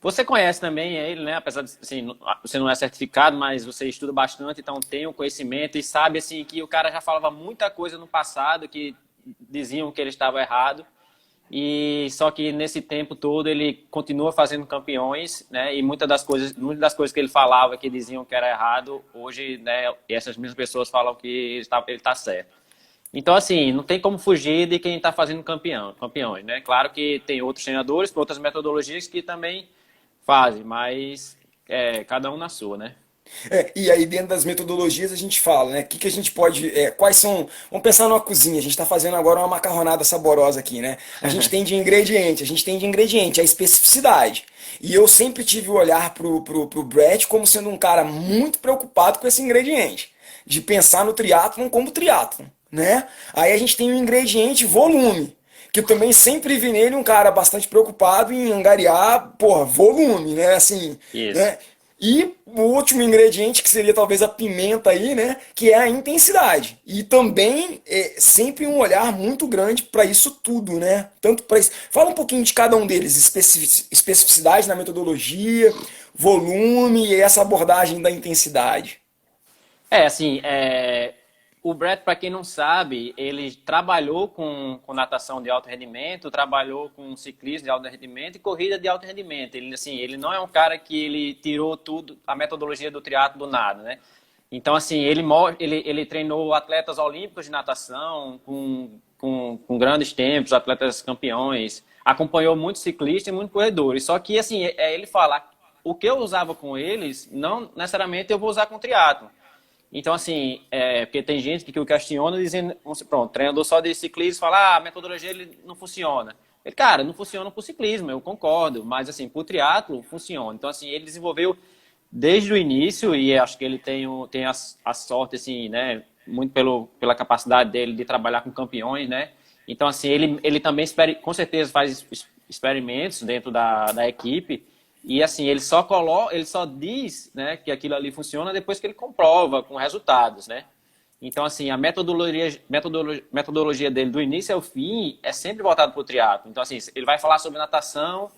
[SPEAKER 3] você conhece também ele, né? Apesar de, assim, você não é certificado, mas você estuda bastante, então tem o conhecimento e sabe, assim, que o cara já falava muita coisa no passado que diziam que ele estava errado. E só que nesse tempo todo ele continua fazendo campeões, né? E muitas das coisas que ele falava que diziam que era errado, hoje, né, essas mesmas pessoas falam que ele tá certo. Então, assim, não tem como fugir de quem está fazendo campeões, né? Claro que tem outros treinadores, outras metodologias que também fazem, mas cada um na sua, né?
[SPEAKER 1] E aí dentro das metodologias a gente fala, né? O que que a gente pode, quais são, vamos pensar numa cozinha, a gente está fazendo agora uma macarronada saborosa aqui, né? A gente tem de ingrediente, a especificidade. E eu sempre tive o olhar pro Brett como sendo um cara muito preocupado com esse ingrediente, de pensar no triatlon como triatlon, né? Aí a gente tem o ingrediente volume, que eu também sempre vi nele um cara bastante preocupado em angariar, porra, volume, né? Assim,
[SPEAKER 3] Isso.
[SPEAKER 1] né? E o último ingrediente, que seria talvez a pimenta aí, né? Que é a intensidade. E também sempre um olhar muito grande para isso tudo, né? Tanto para isso. Fala um pouquinho de cada um deles, especificidade na metodologia, volume e essa abordagem da intensidade.
[SPEAKER 3] Assim, o Brett, para quem não sabe, ele trabalhou com natação de alto rendimento, trabalhou com ciclismo de alto rendimento e corrida de alto rendimento. Ele, assim, ele não é um cara que ele tirou tudo, a metodologia do triatlo do nada, né? Então, assim, ele treinou atletas olímpicos de natação com grandes tempos, atletas campeões, acompanhou muitos ciclistas e muitos corredores. Só que, assim, ele fala, o que eu usava com eles, não necessariamente eu vou usar com triatlo. Então, assim, porque tem gente que o questiona dizendo, pronto, treinador só de ciclismo fala, a metodologia ele não funciona. Ele, cara, não funciona para o ciclismo, eu concordo, mas, assim, para o triatlo funciona. Então, assim, ele desenvolveu desde o início e acho que ele tem a sorte, assim, né, muito pela capacidade dele de trabalhar com campeões, né? Então, assim, ele também, com certeza, faz experimentos dentro da equipe. E assim, ele só diz, né, que aquilo ali funciona depois que ele comprova com resultados, né? Então, assim, a metodologia dele do início ao fim é sempre voltada para o triatlo. Então, assim, ele vai falar sobre natação,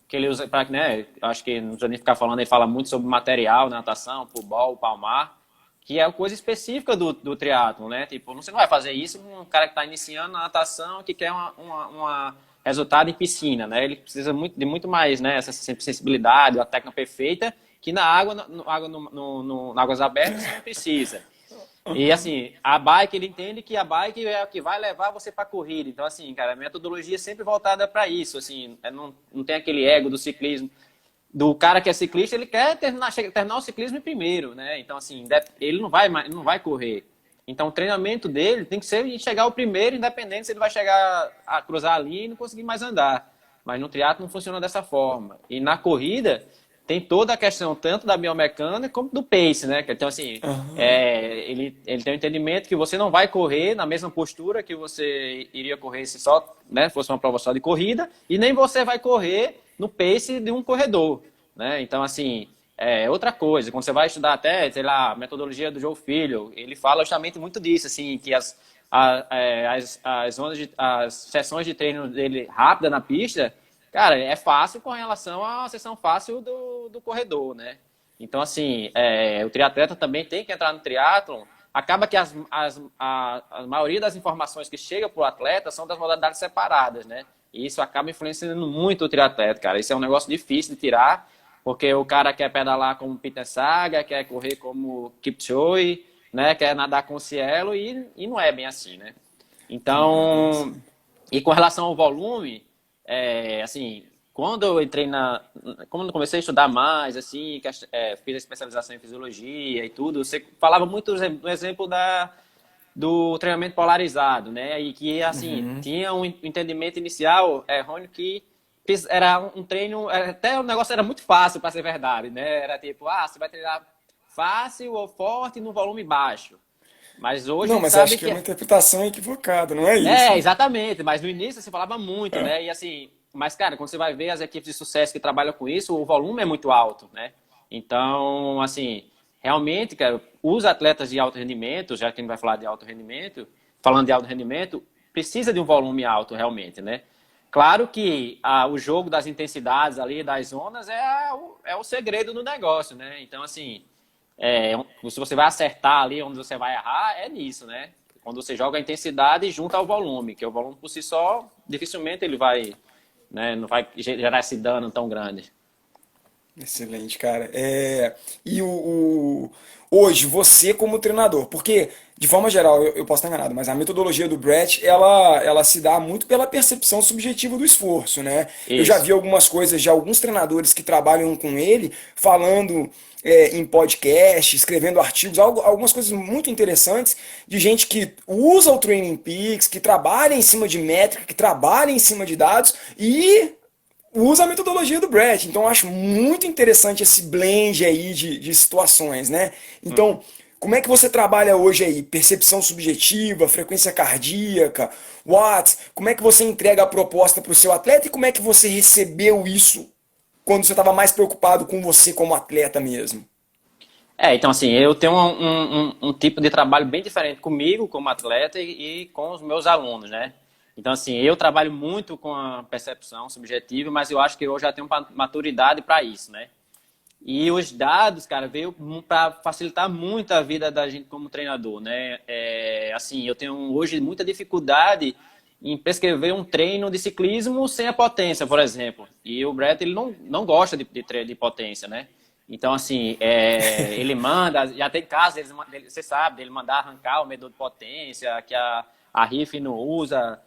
[SPEAKER 3] que ele usa, né, acho que não precisa nem ficar falando, ele fala muito sobre material, natação, pulbol, palmar, que é coisa específica do triatlo, né? Tipo, você não vai fazer isso com um cara que está iniciando na natação, que quer uma resultado em piscina, né? Ele precisa de muito mais, né? Essa sensibilidade, a técnica perfeita, que na água, na águas abertas você não precisa. E assim, a bike, ele entende que a bike é o que vai levar você para a corrida. Então, assim, cara, a metodologia é sempre voltada para isso. Assim, não tem aquele ego do ciclismo. Do cara que é ciclista, ele quer terminar o ciclismo primeiro, né? Então, assim, ele não vai correr. Então, o treinamento dele tem que ser chegar ao primeiro, independente se ele vai chegar a cruzar ali e não conseguir mais andar. Mas no triatlo não funciona dessa forma. E na corrida, tem toda a questão tanto da biomecânica como do pace, né? Então, assim,
[SPEAKER 1] Aham.
[SPEAKER 3] ele tem o entendimento que você não vai correr na mesma postura que você iria correr se só, né, fosse uma prova só de corrida, e nem você vai correr no pace de um corredor, né? Então, assim, outra coisa, quando você vai estudar até, sei lá, a metodologia do Joe Filho, ele fala justamente muito disso, assim, que as sessões de treino dele rápida na pista, cara, é fácil com relação à sessão fácil do corredor, né? Então, assim, o triatleta também tem que entrar no triatlon. Acaba que a maioria das informações que chega para o atleta são das modalidades separadas, né? E isso acaba influenciando muito o triatleta, cara. Isso é um negócio difícil de tirar, porque o cara quer pedalar como Peter Saga, quer correr como Kipchoge, né, quer nadar com o Cielo e não é bem assim, né?
[SPEAKER 1] Não, é
[SPEAKER 3] Então,
[SPEAKER 1] assim.
[SPEAKER 3] e com relação ao volume, assim, quando eu entrei quando eu comecei a estudar mais, assim, fiz a especialização em fisiologia e tudo, você falava muito do exemplo do treinamento polarizado, né? E que, assim,
[SPEAKER 1] Uhum.
[SPEAKER 3] tinha um entendimento inicial errôneo que era um treino, até o negócio era muito fácil para ser verdade, né? Era tipo, você vai treinar fácil ou forte no volume baixo. Mas hoje a
[SPEAKER 1] Não,
[SPEAKER 3] gente
[SPEAKER 1] mas
[SPEAKER 3] sabe
[SPEAKER 1] acho que é
[SPEAKER 3] que
[SPEAKER 1] uma interpretação equivocada, não é isso, né?
[SPEAKER 3] exatamente, mas no início se falava muito, né? E assim, mas cara, quando você vai ver as equipes de sucesso que trabalham com isso, o volume é muito alto, né? Então, assim, realmente, cara, os atletas de alto rendimento, já que a gente vai falar de alto rendimento, falando de alto rendimento, precisa de um volume alto realmente, né? Claro que o jogo das intensidades ali, das zonas, é o segredo do negócio, né? Então, assim, se você vai acertar ali onde você vai errar, é nisso, né? Quando você joga a intensidade junto ao volume, que o volume por si só, dificilmente ele vai, né, não vai gerar esse dano tão grande.
[SPEAKER 1] Excelente, cara. E hoje, você como treinador, porque, de forma geral, eu posso estar enganado, mas a metodologia do Brett, ela se dá muito pela percepção subjetiva do esforço, né? Eu já
[SPEAKER 3] Isso.
[SPEAKER 1] vi algumas coisas de alguns treinadores que trabalham com ele, falando em podcast, escrevendo artigos, algumas coisas muito interessantes, de gente que usa o Training Peaks, que trabalha em cima de métrica, que trabalha em cima de dados, e usa a metodologia do Brett. Então eu acho muito interessante esse blend aí de situações, né?
[SPEAKER 3] Uhum.
[SPEAKER 1] Então, como é que você trabalha hoje aí? Percepção subjetiva, frequência cardíaca, watts? Como é que você entrega a proposta para o seu atleta e como é que você recebeu isso quando você estava mais preocupado com você como atleta mesmo?
[SPEAKER 3] Então assim, eu tenho um tipo de trabalho bem diferente comigo como atleta e com os meus alunos, né? Então assim, eu trabalho muito com a percepção subjetiva, mas eu acho que eu já tenho maturidade para isso, né? E os dados, cara, veio para facilitar muito a vida da gente como treinador, né? Assim, eu tenho hoje muita dificuldade em prescrever um treino de ciclismo sem a potência, por exemplo. E o Brett, ele não gosta de treino de potência, né? Então, assim, ele manda, já tem casos, você sabe, ele mandar arrancar o medidor de potência, que a RIF não usa.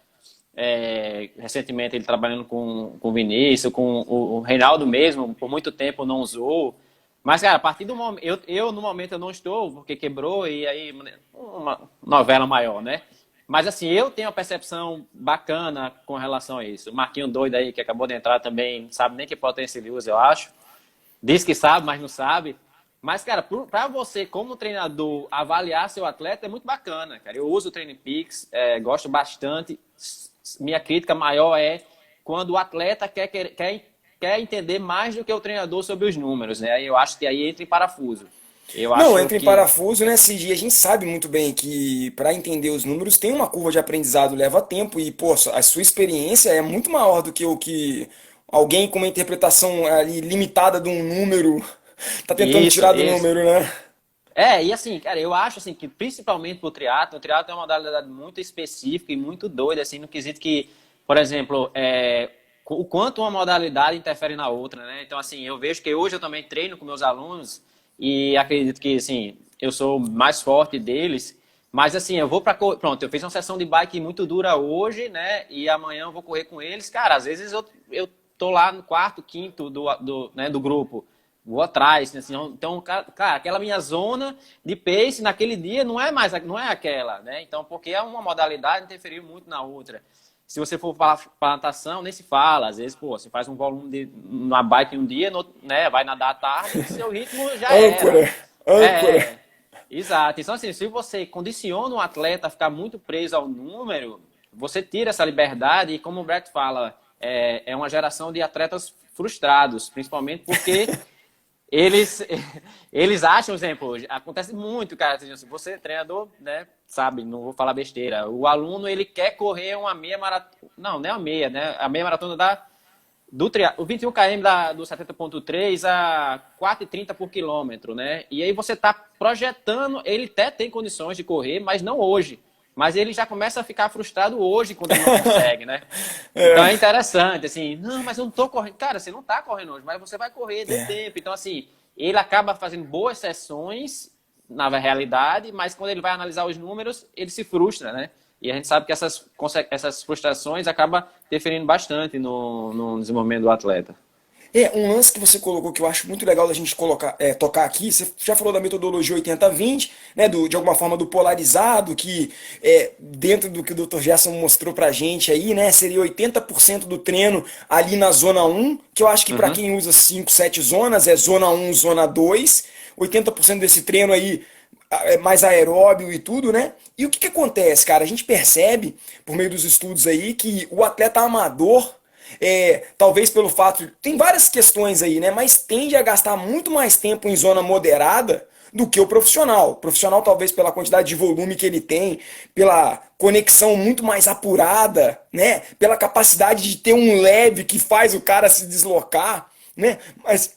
[SPEAKER 3] Recentemente ele trabalhando com o Vinícius, com o Reinaldo mesmo, por muito tempo não usou. Mas, cara, a partir do momento. Eu no momento eu não estou, porque quebrou, e aí uma novela maior, né? Mas assim, eu tenho uma percepção bacana com relação a isso. O Marquinho doido aí, que acabou de entrar também, não sabe nem que potência ele usa, eu acho. Diz que sabe, mas não sabe. Mas, cara, para você, como treinador, avaliar seu atleta é muito bacana, cara. Eu uso o Training Peaks, gosto bastante. Minha crítica maior é quando o atleta quer entender mais do que o treinador sobre os números, né? Eu acho que aí entra em parafuso. Eu
[SPEAKER 1] Não,
[SPEAKER 3] acho
[SPEAKER 1] entra em
[SPEAKER 3] que
[SPEAKER 1] parafuso, né, Cid? A gente sabe muito bem que para entender os números tem uma curva de aprendizado, leva tempo e, pô, a sua experiência é muito maior do que o que alguém com uma interpretação ali limitada de um número tá tentando
[SPEAKER 3] isso,
[SPEAKER 1] tirar do
[SPEAKER 3] isso.
[SPEAKER 1] número, né?
[SPEAKER 3] E assim, cara, eu acho assim que principalmente pro triatlo, o triatlo é uma modalidade muito específica e muito doida, assim, no quesito que, por exemplo, o quanto uma modalidade interfere na outra, né? Então, assim, eu vejo que hoje eu também treino com meus alunos e acredito que, assim, eu sou mais forte deles, mas assim, eu vou pronto, eu fiz uma sessão de bike muito dura hoje, né? E amanhã eu vou correr com eles. Cara, às vezes eu tô lá no quarto, quinto do grupo. Vou atrás, né? Então, cara, aquela minha zona de pace naquele dia não é aquela, né? Então, porque é uma modalidade interferiu muito na outra. Se você for para natação, nem se fala. Às vezes, pô, você faz um volume na bike um dia, né? Vai nadar à tarde, seu ritmo já era.
[SPEAKER 1] Âncora, âncora.
[SPEAKER 3] É, exato. Então, assim, se você condiciona um atleta a ficar muito preso ao número, você tira essa liberdade e, como o Brett fala, é uma geração de atletas frustrados, principalmente porque eles, eles acham, por exemplo, acontece muito, cara, assim, você é treinador, né, sabe, não vou falar besteira, o aluno, ele quer correr uma meia maratona, não é uma meia, né, a meia maratona o 21 km do 70.3 a 4,30 por quilômetro, né, e aí você tá projetando, ele até tem condições de correr, mas não hoje, mas ele já começa a ficar frustrado hoje quando ele não consegue, né? Então
[SPEAKER 1] É,
[SPEAKER 3] é interessante, assim, não, mas eu não tô correndo. Cara, você não tá correndo hoje, mas você vai correr, dê tempo. Então, assim, ele acaba fazendo boas sessões na realidade, mas quando ele vai analisar os números, ele se frustra, né? E a gente sabe que essas frustrações acabam interferindo bastante no desenvolvimento do atleta.
[SPEAKER 1] Um lance que você colocou que eu acho muito legal da gente tocar aqui, você já falou da metodologia 80-20, né, de alguma forma do polarizado, que dentro do que o Dr. Gerson mostrou pra gente aí, né, seria 80% do treino ali na zona 1, que eu acho que pra quem usa 5, 7 zonas, é zona 1, zona 2, 80% desse treino aí é mais aeróbio e tudo, né? E o que acontece, cara? A gente percebe, por meio dos estudos aí, que o atleta amador talvez pelo fato. Tem várias questões aí, né? Mas tende a gastar muito mais tempo em zona moderada do que o profissional. O profissional, talvez pela quantidade de volume que ele tem, pela conexão muito mais apurada, né? Pela capacidade de ter um leve que faz o cara se deslocar, né? Mas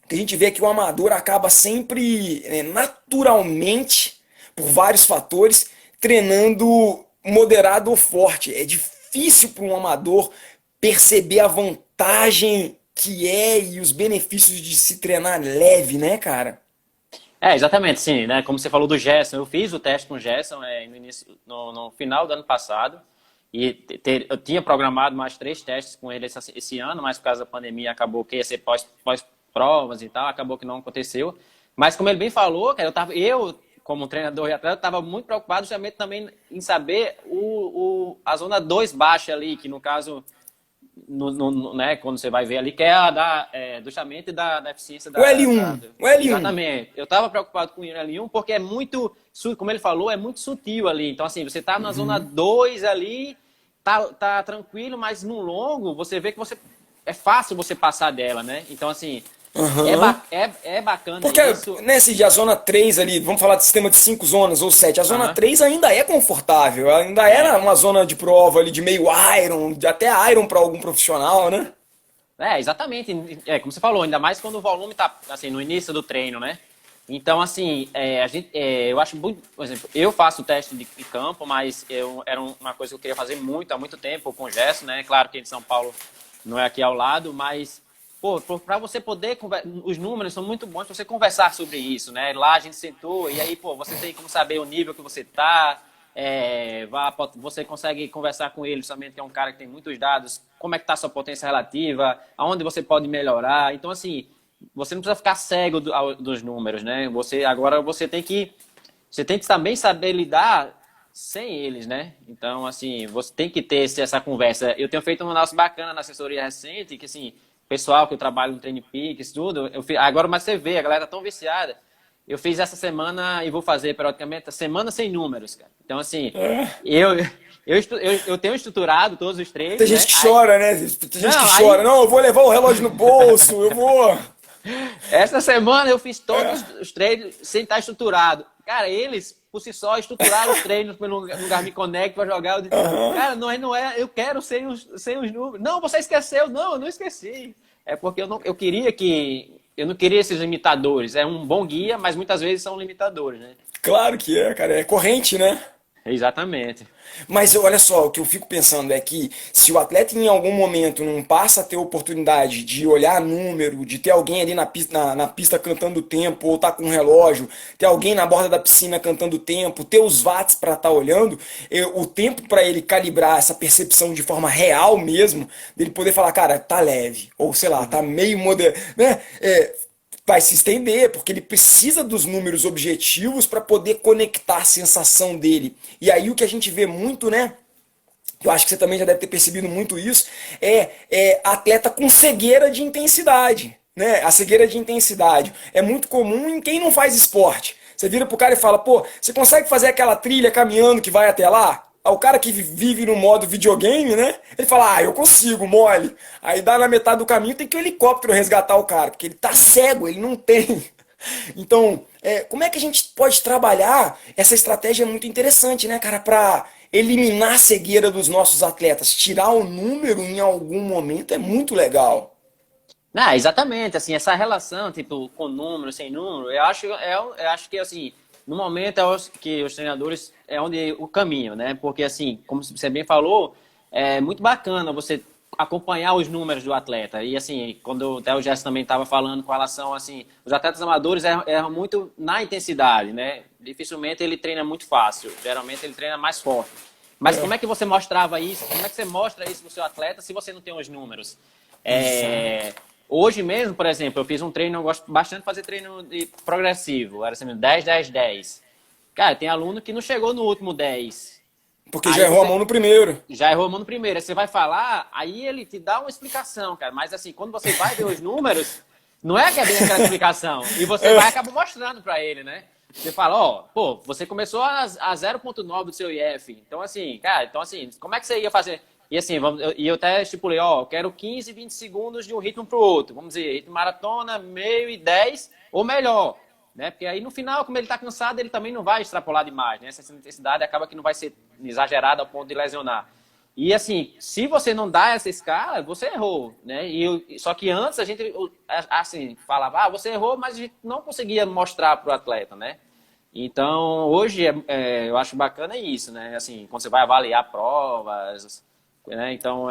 [SPEAKER 1] o que a gente vê é que o amador acaba sempre, naturalmente, por vários fatores, treinando moderado ou forte. É difícil para um amador perceber a vantagem que é e os benefícios de se treinar leve, né, cara?
[SPEAKER 3] Exatamente, sim, né? Como você falou do Gerson, eu fiz o teste com o Gerson no final do ano passado e eu tinha programado mais 3 testes com ele esse ano, mas por causa da pandemia acabou que ia ser pós-provas e tal, acabou que não aconteceu. Mas como ele bem falou, cara, eu como treinador e atleta, estava muito preocupado justamente também em saber a zona 2 baixa ali, que no caso né, quando você vai ver ali, que é justamente da eficiência
[SPEAKER 1] o L1. O L1.
[SPEAKER 3] Exatamente. Eu estava preocupado com o L1 porque é muito, como ele falou, é muito sutil ali. Então, assim, você tá na zona 2 ali, tá tranquilo, mas no longo, você vê que é fácil você passar dela, né? Então, assim, é bacana
[SPEAKER 1] porque
[SPEAKER 3] isso.
[SPEAKER 1] Nesse a zona 3 ali, vamos falar de sistema de 5 zonas ou 7, a zona 3 ainda é confortável, ainda era uma zona de prova ali de meio iron, até iron para algum profissional, né?
[SPEAKER 3] Exatamente. Como você falou, ainda mais quando o volume tá assim, no início do treino, né? Então, assim, eu acho muito... Por exemplo, eu faço teste de campo, mas era uma coisa que eu queria fazer há muito tempo com o Gerson, né? Claro que em São Paulo não é aqui ao lado, mas... para você poder... Os números são muito bons para você conversar sobre isso, né? Lá a gente sentou e aí, você tem como saber o nível que você tá, você consegue conversar com ele, justamente que é um cara que tem muitos dados, como é que tá a sua potência relativa, aonde você pode melhorar. Então, assim, você não precisa ficar cego dos números, né? Você tem que também saber lidar sem eles, né? Então, assim, você tem que ter essa conversa. Eu tenho feito um negócio bacana na assessoria recente, que, assim, pessoal que eu trabalho no Treino Peaks, tudo, agora, mas você vê, a galera tá tão viciada. Eu fiz essa semana e vou fazer periodicamente a semana sem números, cara. Então, assim, eu tenho estruturado todos os treinos.
[SPEAKER 1] Tem gente que chora, né? Tem gente que chora. Não, eu vou levar o relógio no bolso, eu vou...
[SPEAKER 3] Essa semana eu fiz todos os treinos sem estar estruturado. Cara, eles, por si só, estruturaram os treinos no Garmin Connect para jogar. Cara, não é, eu quero sem os números. Não, você esqueceu. Não, eu não esqueci. É porque eu não queria esses limitadores. É um bom guia, mas muitas vezes são limitadores, né?
[SPEAKER 1] Claro que é, cara. É corrente, né?
[SPEAKER 3] Exatamente.
[SPEAKER 1] Mas olha só, o que eu fico pensando é que se o atleta em algum momento não passa a ter oportunidade de olhar número, de ter alguém ali na pista cantando tempo, ou tá com um relógio, ter alguém na borda da piscina cantando tempo, ter os watts para estar olhando, o tempo para ele calibrar essa percepção de forma real mesmo, dele poder falar, cara, tá leve, ou sei lá, tá meio moderno, né? Vai se estender, porque ele precisa dos números objetivos para poder conectar a sensação dele. E aí o que a gente vê muito, né? Eu acho que você também já deve ter percebido muito isso, atleta com cegueira de intensidade. Né? A cegueira de intensidade é muito comum em quem não faz esporte. Você vira pro cara e fala, pô, você consegue fazer aquela trilha caminhando que vai até lá? O cara que vive no modo videogame, né? Ele fala, eu consigo, mole. Aí dá na metade do caminho, tem que o helicóptero resgatar o cara, porque ele tá cego, ele não tem. Então, como é que a gente pode trabalhar essa estratégia muito interessante, né, cara, pra eliminar a cegueira dos nossos atletas? Tirar o número em algum momento é muito legal.
[SPEAKER 3] Exatamente, assim, essa relação, tipo, com número, sem número, eu acho que, assim, no momento que os treinadores é onde o caminho, né? Porque, assim, como você bem falou, é muito bacana você acompanhar os números do atleta. E assim, quando até o Gerson também estava falando com relação, assim, os atletas amadores erram muito na intensidade, né? Dificilmente ele treina muito fácil, geralmente ele treina mais forte. Mas como é que você mostrava isso? Como é que você mostra isso pro seu atleta se você não tem os números? Hoje mesmo, por exemplo, eu fiz um treino, eu gosto bastante de fazer treino progressivo, era assim, 10, 10, 10. Cara, tem aluno que não chegou no último 10.
[SPEAKER 1] Porque já errou a mão no primeiro.
[SPEAKER 3] Já errou a mão no primeiro. Aí você vai falar, aí ele te dá uma explicação, cara. Mas assim, quando você vai ver os números, não é que é bem aquela explicação. E você vai acabar mostrando pra ele, né? Você fala, ó, pô, você começou a 0,9 do seu IF. Então assim, cara, como é que você ia fazer? E assim, eu até estipulei, ó, eu quero 15, 20 segundos de um ritmo pro outro. Vamos dizer, ritmo maratona, meio e 10, ou melhor. Né? Porque aí no final, como ele está cansado, ele também não vai extrapolar demais, né? Essa intensidade acaba que não vai ser exagerada ao ponto de lesionar. E assim, se você não dá essa escala, você errou, né? Só que antes a gente assim, falava, você errou, mas a gente não conseguia mostrar para o atleta, né? Então, hoje eu acho bacana isso, né? Assim, quando você vai avaliar provas, né? Então,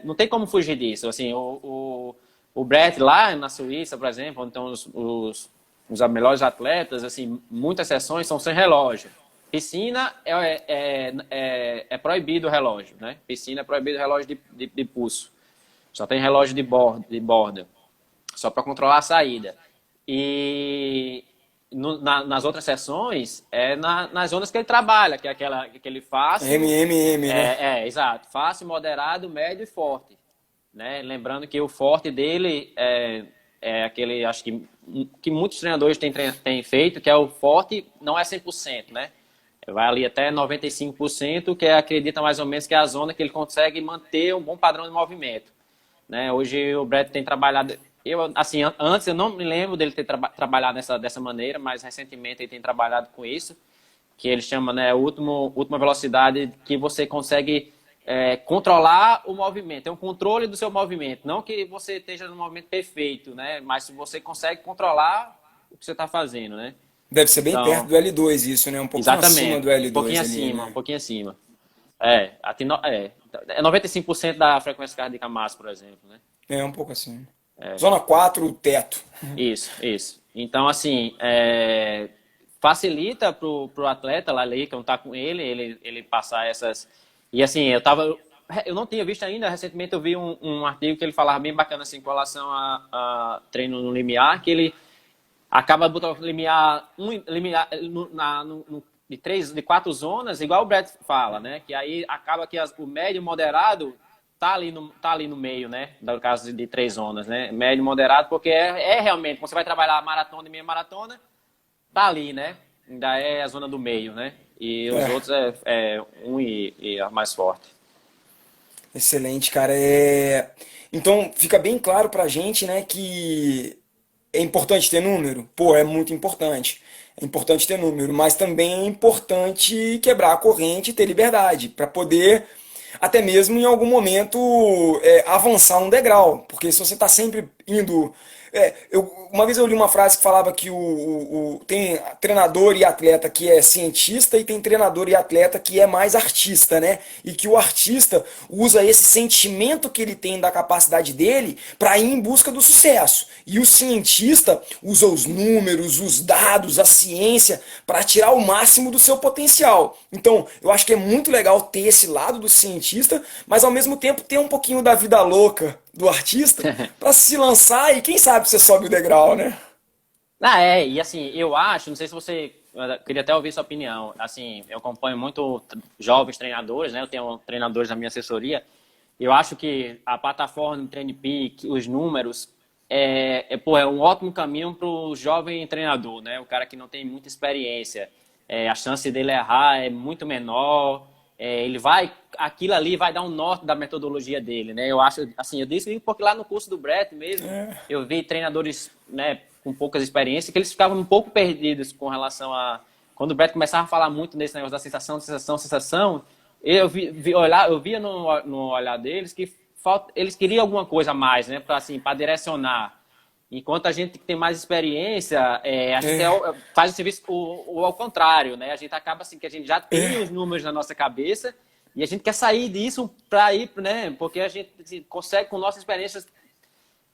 [SPEAKER 3] não tem como fugir disso. Assim, o Brett lá na Suíça, por exemplo, então os melhores atletas, assim, muitas sessões são sem relógio. Piscina é proibido o relógio, né? Piscina é proibido o relógio de pulso. Só tem relógio de borda, só para controlar a saída. E nas outras sessões, nas zonas que ele trabalha, que é aquela que ele faz.
[SPEAKER 1] né?
[SPEAKER 3] Exato. Fácil, moderado, médio e forte. Né? Lembrando que o forte dele é aquele, acho que muitos treinadores têm feito, que é o forte, não é 100%, né? Vai ali até 95%, que acredita mais ou menos que é a zona que ele consegue manter um bom padrão de movimento. Né? Hoje o Brett tem trabalhado, antes eu não me lembro dele ter trabalhado dessa maneira, mas recentemente ele tem trabalhado com isso, que ele chama, né, última velocidade, que você consegue controlar o movimento, é um controle do seu movimento, não que você esteja no movimento perfeito, né? Mas se você consegue controlar o que você está fazendo, né?
[SPEAKER 1] Deve ser bem perto do L2 isso, né? Um pouquinho acima do L2
[SPEAKER 3] um pouquinho
[SPEAKER 1] ali,
[SPEAKER 3] acima,
[SPEAKER 1] né?
[SPEAKER 3] um pouquinho acima. É 95% da frequência cardíaca máxima, por exemplo, né?
[SPEAKER 1] É, um pouco assim. Zona 4, o teto.
[SPEAKER 3] Isso. Então, assim, facilita pro atleta lá ali, que não tá com ele passar essas... E assim, eu não tinha visto ainda, recentemente eu vi um artigo que ele falava bem bacana assim, com relação a treino no limiar, que ele acaba botando limiar de 4 zonas, igual o Brett fala, né? Que aí acaba que o médio e moderado tá ali no meio, né? No caso de 3 zonas, né? Médio e moderado, porque realmente, quando você vai trabalhar maratona e meia maratona, tá ali, né? Ainda é a zona do meio, né? E os outros e a mais forte.
[SPEAKER 1] Excelente, cara. Então fica bem claro pra gente, né, que é importante ter número? Pô, é muito importante. É importante ter número, mas também é importante quebrar a corrente e ter liberdade para poder, até mesmo em algum momento, avançar um degrau. Porque se você está sempre indo. Uma vez eu li uma frase que falava que tem treinador e atleta que é cientista e tem treinador e atleta que é mais artista, né? E que o artista usa esse sentimento que ele tem da capacidade dele para ir em busca do sucesso. E o cientista usa os números, os dados, a ciência para tirar o máximo do seu potencial. Então, eu acho que é muito legal ter esse lado do cientista, mas ao mesmo tempo ter um pouquinho da vida louca do artista para se lançar e quem sabe você sobe o degrau, né?
[SPEAKER 3] E assim, eu acho, não sei se você, eu queria até ouvir sua opinião, assim, eu acompanho muito jovens treinadores, né, eu tenho treinadores na minha assessoria, eu acho que a plataforma do TrainPeak, os números, é um ótimo caminho para o jovem treinador, né, o cara que não tem muita experiência, a chance dele errar é muito menor, aquilo ali vai dar um norte da metodologia dele, né? Eu acho, assim, eu disse porque lá no curso do Brett mesmo, eu vi treinadores, né, com poucas experiências, que eles ficavam um pouco perdidos com relação a... Quando o Brett começava a falar muito desse negócio da sensação, eu via no olhar deles que eles queriam alguma coisa a mais, né? Para direcionar. Enquanto a gente que tem mais experiência, a gente faz o serviço ao contrário, né? A gente acaba assim, que a gente já tem os números na nossa cabeça E a gente quer sair disso para ir, né? Porque a gente assim, consegue, com nossas experiências,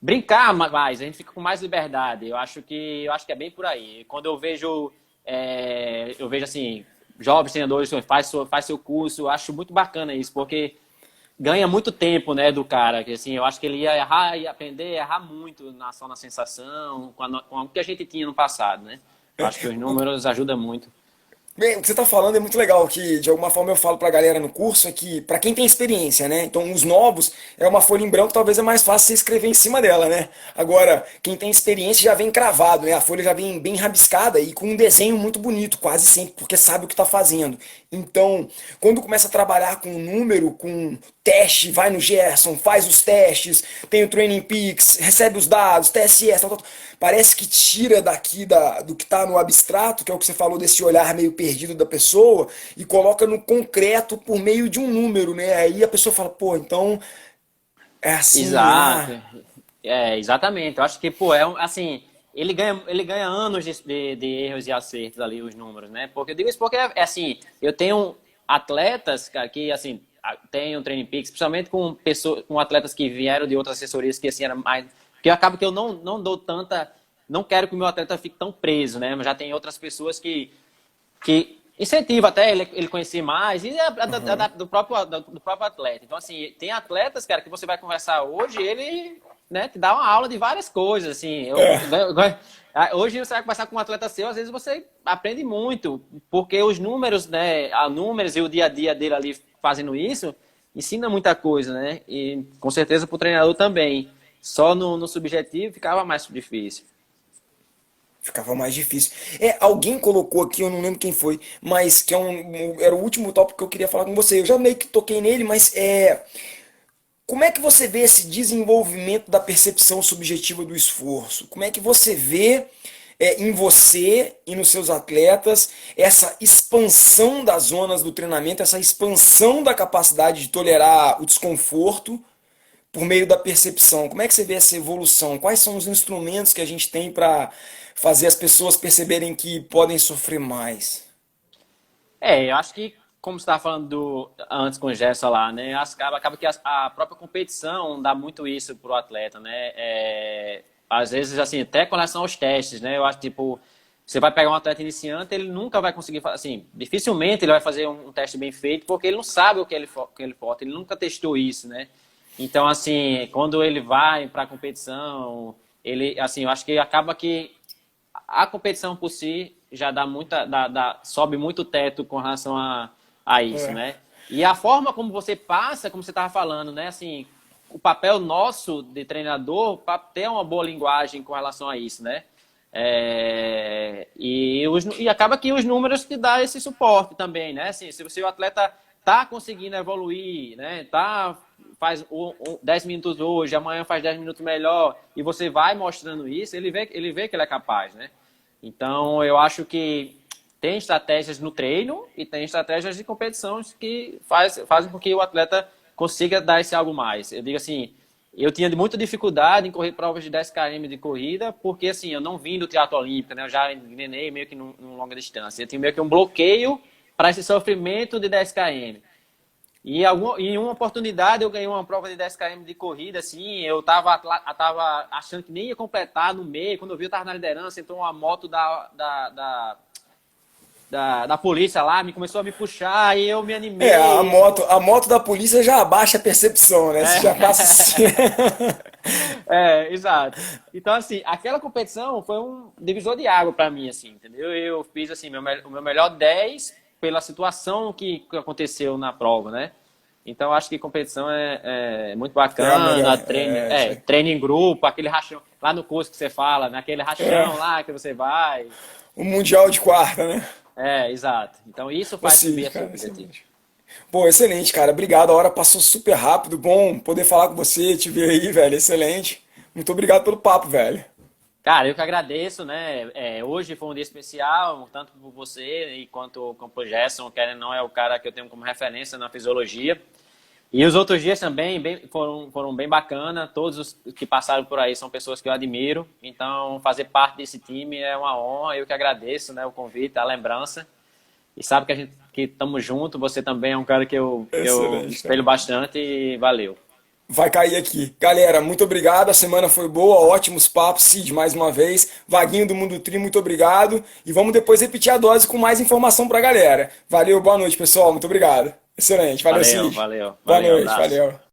[SPEAKER 3] brincar mais, a gente fica com mais liberdade. Eu acho que é bem por aí. Quando eu vejo assim, jovens treinadores, faz seu curso, eu acho muito bacana isso, porque ganha muito tempo, né, do cara, que assim, eu acho que ele ia errar, ia aprender a errar muito só na sensação, com o que a gente tinha no passado, né? Eu acho que os números ajudam muito.
[SPEAKER 1] Bem, o que você está falando é muito legal, que de alguma forma eu falo para a galera no curso, é que para quem tem experiência, né? Então, os novos é uma folha em branco, talvez é mais fácil você escrever em cima dela, né? Agora, quem tem experiência já vem cravado, né? A folha já vem bem rabiscada e com um desenho muito bonito, quase sempre, porque sabe o que está fazendo. Então, quando começa a trabalhar com número, com teste, vai no Gerson, faz os testes, tem o Training Peaks, recebe os dados, TSS, tal, tal, parece que tira daqui do que está no abstrato, que é o que você falou desse olhar meio perdido da pessoa, e coloca no concreto por meio de um número, né? Aí a pessoa fala, pô, então é assim,
[SPEAKER 3] Exato.
[SPEAKER 1] ah,
[SPEAKER 3] Exatamente. Eu acho que, pô, assim, ele ganha anos de erros e acertos ali, os números, né? Porque eu digo isso porque, assim, eu tenho atletas, cara, que, assim, tem um Training Peaks, principalmente com pessoas, com atletas que vieram de outras assessorias que, assim, era mais... Porque acaba que eu não dou tanta... Não quero que o meu atleta fique tão preso, né? Mas já tem outras pessoas que incentiva até ele conhecer mais e do próprio atleta. Então, assim, tem atletas, cara, que você vai conversar hoje, ele, né, te dá uma aula de várias coisas, assim. Hoje você vai conversar com um atleta seu, às vezes você aprende muito, porque os números, né, a números e o dia a dia dele ali fazendo isso, ensina muita coisa, né? E com certeza para o treinador também. Só no subjetivo ficava mais difícil.
[SPEAKER 1] ficava mais difícil. É, alguém colocou aqui, eu não lembro quem foi, mas que era o último tópico que eu queria falar com você. Eu já meio que toquei nele, mas como é que você vê esse desenvolvimento da percepção subjetiva do esforço? Como é que você vê em você e nos seus atletas essa expansão das zonas do treinamento, essa expansão da capacidade de tolerar o desconforto por meio da percepção? Como é que você vê essa evolução? Quais são os instrumentos que a gente tem para fazer as pessoas perceberem que podem sofrer mais?
[SPEAKER 3] Eu acho que, como você estava falando antes com o Gerson lá, né? Acaba que a própria competição dá muito isso pro atleta, né? Às vezes, assim, até com relação aos testes, né? Eu acho, tipo, você vai pegar um atleta iniciante, ele nunca vai conseguir, assim, dificilmente ele vai fazer um teste bem feito, porque ele não sabe o que ele pode, ele nunca testou isso, né? Então, assim, quando ele vai para a competição, ele, assim, eu acho que acaba que a competição por si já dá sobe muito o teto com relação a isso,
[SPEAKER 1] É.
[SPEAKER 3] né? E a forma como você passa, como você estava falando, né? Assim, o papel nosso de treinador para ter uma boa linguagem com relação a isso, né? E acaba que os números te dão esse suporte também, né? Assim, se o atleta tá conseguindo evoluir, né? Faz 10 minutos hoje, amanhã faz 10 minutos melhor, e você vai mostrando isso, ele vê que ele é capaz, né? Então, eu acho que tem estratégias no treino e tem estratégias de competição que fazem com que o atleta consiga dar esse algo mais. Eu digo assim, eu tinha muita dificuldade em correr provas de 10 km de corrida, porque assim, eu não vim do triatlo olímpico, né? Eu já engrenei meio que num longa distância. Eu tinha meio que um bloqueio para esse sofrimento de 10 km. E em uma oportunidade eu ganhei uma prova de 10 km de corrida, assim, eu tava achando que nem ia completar no meio, quando eu vi eu tava na liderança, entrou uma moto da polícia lá, me começou a me puxar, e eu me
[SPEAKER 1] A
[SPEAKER 3] animei.
[SPEAKER 1] moto da polícia já abaixa a percepção, né? Você já passa assim.
[SPEAKER 3] Exato. Então, assim, aquela competição foi um divisor de água para mim, assim, entendeu? Eu fiz, assim, o meu melhor 10 pela situação que aconteceu na prova, né? Então, acho que competição é muito
[SPEAKER 1] É a melhor.
[SPEAKER 3] bacana, treino em grupo, aquele rachão, lá no curso que você fala, naquele
[SPEAKER 1] É,
[SPEAKER 3] rachão lá que você vai.
[SPEAKER 1] o Mundial de quarta, né?
[SPEAKER 3] Exato. Então, isso
[SPEAKER 1] Ô,
[SPEAKER 3] faz
[SPEAKER 1] Cid,
[SPEAKER 3] subir a sua
[SPEAKER 1] cara,
[SPEAKER 3] objetivo.
[SPEAKER 1] excelente. Pô, excelente, cara. Obrigado. A hora passou super rápido. Bom poder falar com você, te ver aí, velho. Excelente. Muito obrigado pelo papo, velho.
[SPEAKER 3] Cara, eu que agradeço, né? Hoje foi um dia especial, tanto por você e quanto com o Gerson, que não é o cara que eu tenho como referência na fisiologia. E os outros dias também foram bem bacana. Todos os que passaram por aí são pessoas que eu admiro. Então, fazer parte desse time é uma honra. Eu que agradeço, né, o convite, a lembrança. E sabe que tamo junto. Você também é um cara que eu
[SPEAKER 1] Excelente,
[SPEAKER 3] espelho
[SPEAKER 1] cara.
[SPEAKER 3] bastante e valeu.
[SPEAKER 1] Vai cair aqui. Galera, muito obrigado. A semana foi boa, ótimos papos. Cid, mais uma vez. Vaguinho do Mundo Tri, muito obrigado. E vamos depois repetir a dose com mais informação pra galera. Valeu, boa noite, pessoal. Muito obrigado. Excelente. Valeu,
[SPEAKER 3] Valeu,
[SPEAKER 1] Cid.
[SPEAKER 3] valeu,
[SPEAKER 1] Boa
[SPEAKER 3] valeu,
[SPEAKER 1] noite,
[SPEAKER 3] abraço.
[SPEAKER 1] valeu.